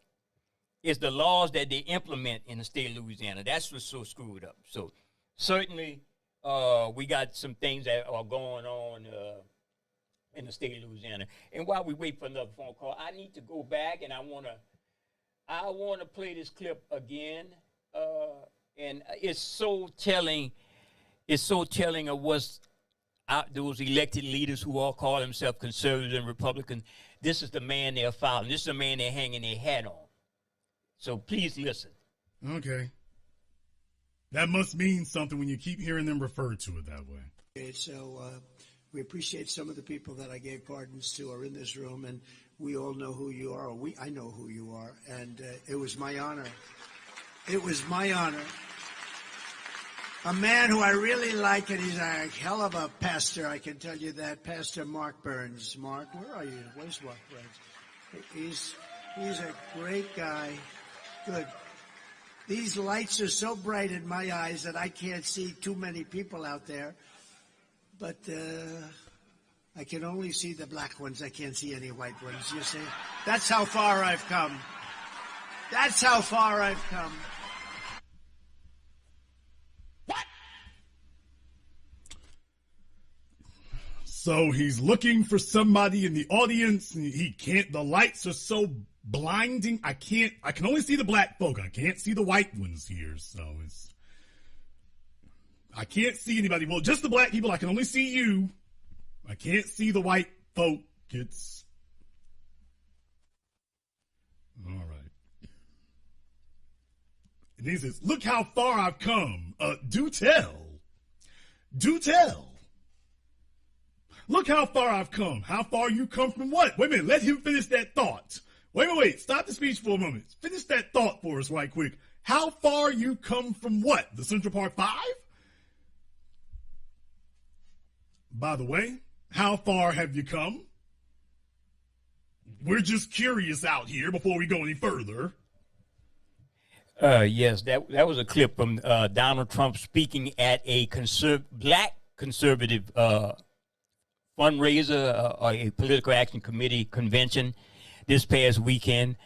It's the laws that they implement in the state of Louisiana. That's what's so screwed up. So certainly we got some things that are going on in the state of Louisiana. And while we wait for another phone call, I need to go back, and I want to play this clip again. And it's so telling. It's so telling of what's out, those elected leaders who all call themselves conservatives and Republicans. This is the man they're following. This is the man they're hanging their hat on. So please listen. Okay. That must mean something when you keep hearing them refer to it that way. So we appreciate some of the people that I gave pardons to are in this room, and we all know who you are. I know who you are, and it was my honor. It was my honor. A man who I really like, and he's a hell of a pastor, I can tell you that, Pastor Mark Burns. Mark, where are you? Where's Mark Burns? He's a great guy. Good. These lights are so bright in my eyes that I can't see too many people out there. But I can only see the black ones. I can't see any white ones, you see. That's how far I've come. That's how far I've come. So he's looking for somebody in the audience, and he can't. The lights are so blinding. I can only see the black folk. I can't see the white ones here. So I can't see anybody. Well, just the black people. I can only see you. I can't see the white folk. It's all right. And he says, "Look how far I've come. Do tell. Do tell. Look how far I've come. How far you come from what?" Wait a minute. Let him finish that thought. Wait. Stop the speech for a moment. Finish that thought for us right quick. How far you come from what? The Central Park 5? By the way, how far have you come? We're just curious out here before we go any further. Yes, that was a clip from Donald Trump speaking at a black conservative fundraiser or a political action committee convention this past weekend.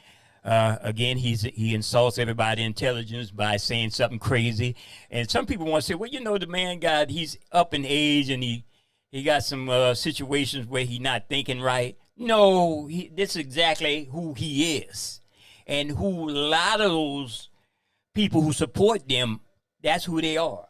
Again, he insults everybody's intelligence by saying something crazy. And some people want to say, well, you know, the man he's up in age and he got some situations where he's not thinking right. No, this is exactly who he is. And who a lot of those people who support them, that's who they are.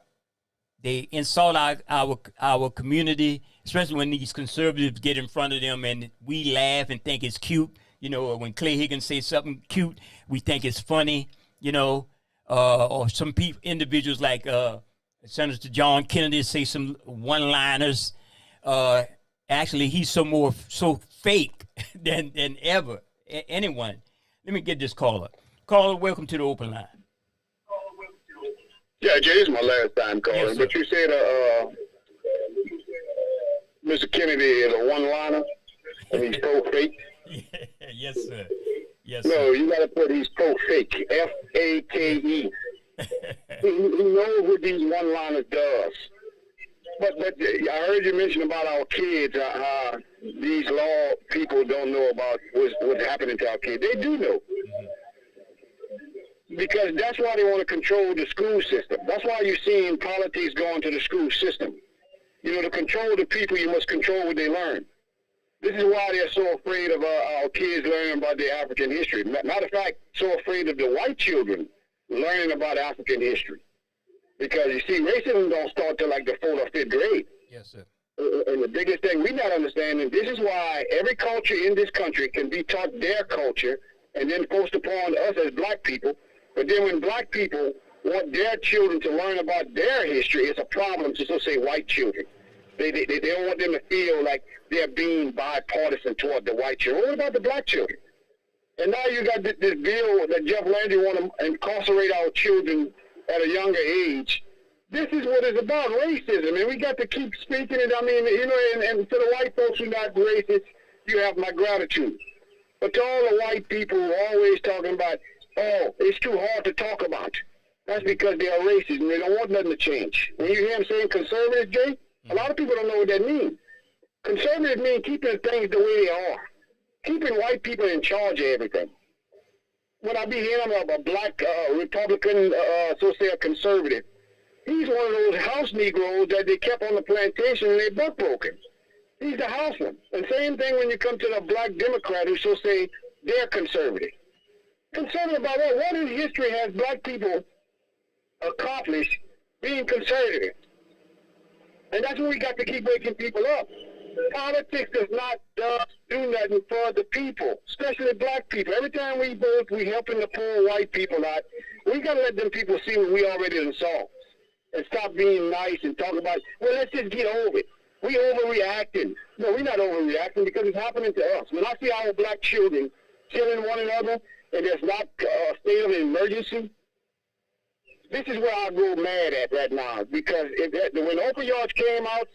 They insult our community, especially when these conservatives get in front of them and we laugh and think it's cute. You know, when Clay Higgins says something cute, we think it's funny, you know, or some individuals like Senator John Kennedy say some one-liners. Actually, he's so fake than ever anyone. Let me get this caller. Caller, welcome to the open line. Yeah, Jay, this is my last time calling. Yes, but you said Mr. Kennedy is a one-liner and he's pro-fake? Yes, sir. Yes, no, sir. You got to put he's pro-fake. F-A-K-E. he knows what these one-liners does. But I heard you mention about our kids, these law people don't know about what's happening to our kids. They do know. Because that's why they want to control the school system. That's why you're seeing politics going to the school system. You know, to control the people, you must control what they learn. This is why they're so afraid of our kids learning about their African history. Matter of fact, so afraid of the white children learning about African history. Because, you see, racism don't start till like the 4th or 5th grade. Yes, sir. And the biggest thing we're not understanding, this is why every culture in this country can be taught their culture and then forced upon us as black people. But then when black people want their children to learn about their history, it's a problem to, so say, white children. They don't want them to feel like they're being bipartisan toward the white children. What about the black children? And now you got this bill that Jeff Landry want to incarcerate our children at a younger age. This is what it's about, racism, and we got to keep speaking it. I mean, you know, and to the white folks who are not racist, you have my gratitude. But to all the white people who are always talking about, oh, it's too hard to talk about, that's because they are racist and they don't want nothing to change. When you hear them saying conservative, Jay, a lot of people don't know what that means. Conservative means keeping things the way they are, keeping white people in charge of everything. When I be hearing a black Republican, so say a conservative, he's one of those house Negroes that they kept on the plantation and they buck broken. He's the houseman. And same thing when you come to the black Democrat who so say they're conservative. Conservative about what? What in history has black people accomplished being conservative? And that's what we got to keep waking people up. Politics does not do nothing for the people, especially black people. Every time we vote, we helping the poor white people out. We got to let them people see what we already done saw and stop being nice and talk about, well, let's just get over it. We overreacting. No, we're not overreacting because it's happening to us. When I see our black children killing one another and there's not a state of emergency, this is where I go mad at right now. Because when opioids came out,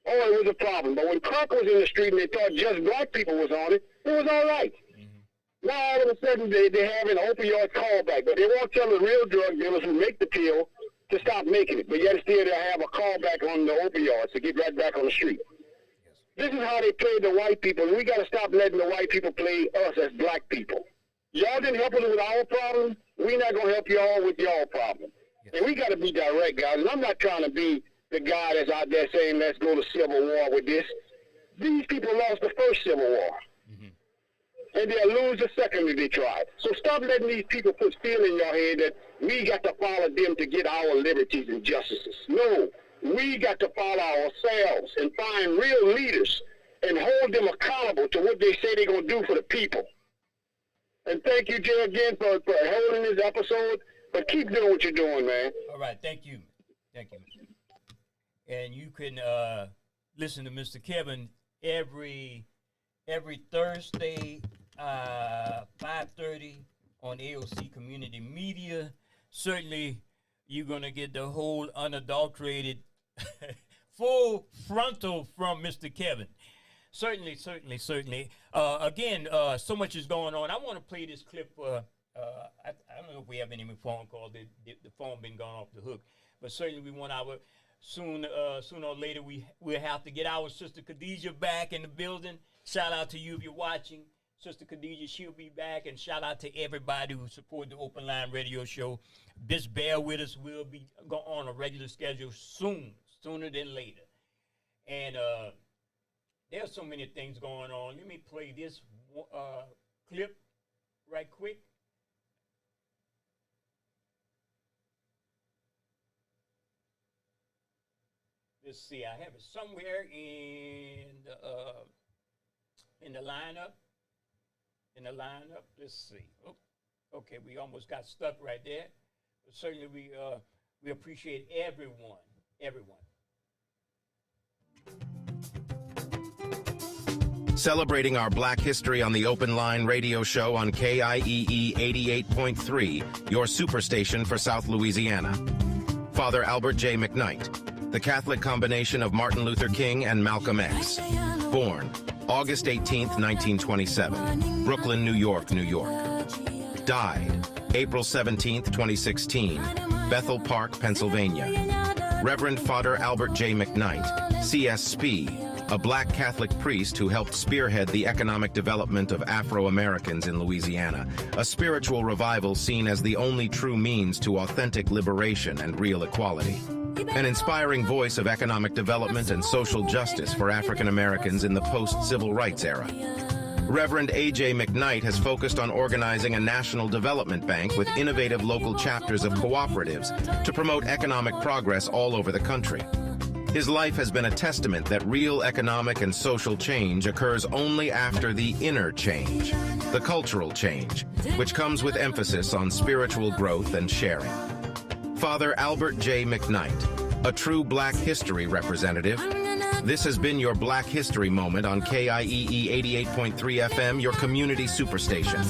oh, it was a problem. But when crack was in the street and they thought just black people was on it, it was all right. Mm-hmm. Now all of a sudden they have an opioid callback, but they won't tell the real drug dealers who make the pill to stop making it. But yet still they have a callback on the opioids to get right back on the street. This is how they play the white people. And we got to stop letting the white people play us as black people. Y'all didn't help us with our problem. We're not going to help y'all with y'all problem. Yes. And we got to be direct, guys. And I'm not trying to be the guy that's out there saying, let's go to civil war with this. These people lost the first Civil War. And they'll lose the second if they try. So stop letting these people put fear in your head that we got to follow them to get our liberties and justices. No, we got to follow ourselves and find real leaders and hold them accountable to what they say they're going to do for the people. And thank you, Jay, again for holding this episode. But keep doing what you're doing, man. All right, thank you. Thank you. And you can listen to Mr. Kevin every Thursday, 5:30 on AOC Community Media. Certainly, you're going to get the whole unadulterated, full frontal from Mr. Kevin. Certainly. Again, so much is going on. I want to play this clip. I don't know if we have any more phone calls. The phone been gone off the hook. But certainly we want our, sooner or later, we'll have to get our sister Khadijah back in the building. Shout out to you if you're watching. Sister Khadijah, she'll be back. And shout out to everybody who supported the Open Line Radio Show. Just bear with us. We'll be on a regular schedule sooner than later. And there's so many things going on. Let me play this clip right quick. Let's see. I have it somewhere in the lineup. Let's see. Oh, okay, we almost got stuck right there. But certainly we appreciate everyone. Celebrating our Black history on the Open Line Radio Show on KIEE 88.3, your superstation for South Louisiana. Father Albert J. McKnight, the Catholic combination of Martin Luther King and Malcolm X. Born August 18, 1927, Brooklyn, New York, New York. Died April 17, 2016, Bethel Park, Pennsylvania. Reverend Father Albert J. McKnight, CSP, a black Catholic priest who helped spearhead the economic development of Afro-Americans in Louisiana, a spiritual revival seen as the only true means to authentic liberation and real equality. An inspiring voice of economic development and social justice for African Americans in the post-civil rights era. Reverend A.J. McKnight has focused on organizing a national development bank with innovative local chapters of cooperatives to promote economic progress all over the country. His life has been a testament that real economic and social change occurs only after the inner change, the cultural change, which comes with emphasis on spiritual growth and sharing. Father Albert J. McKnight, a true Black history representative. This has been your Black History Moment on KIEE 88.3 FM, your community superstation.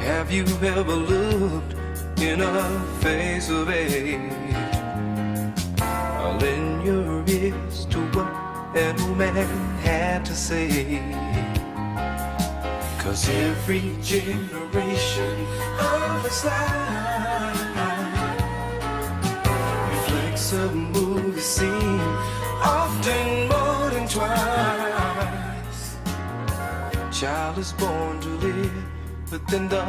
Have you ever looked in a face of age? I'll lend your ears to what an old man had to say. 'Cause every generation of his life reflects a movie scene, often more than twice. Child is born to live within the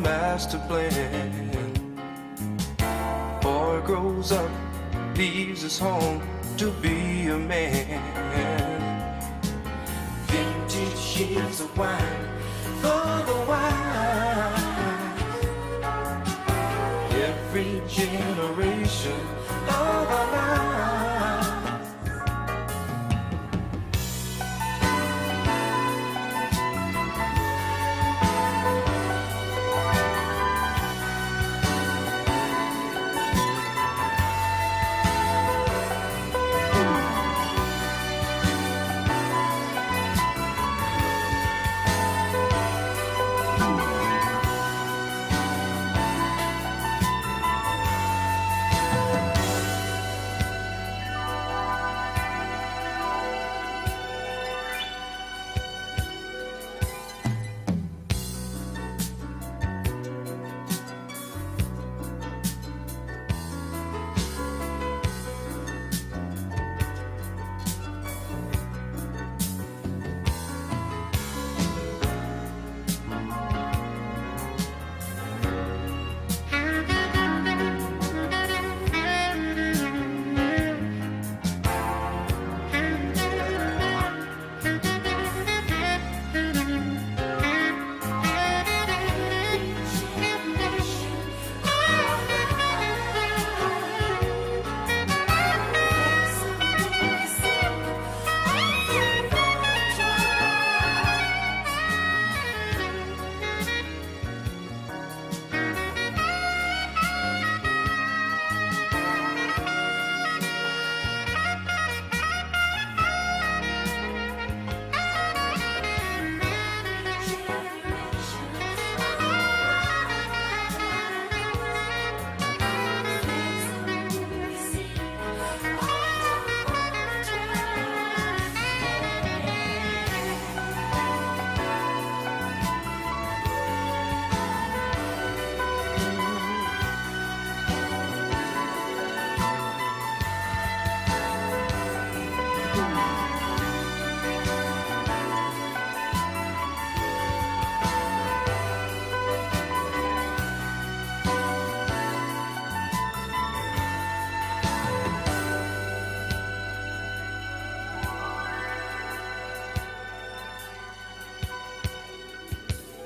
master plan. Boy grows up, leaves his home to be a man. Vintage years of wine for the wise. Every generation of our lives.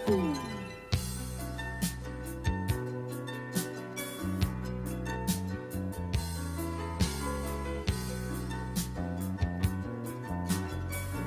Ooh.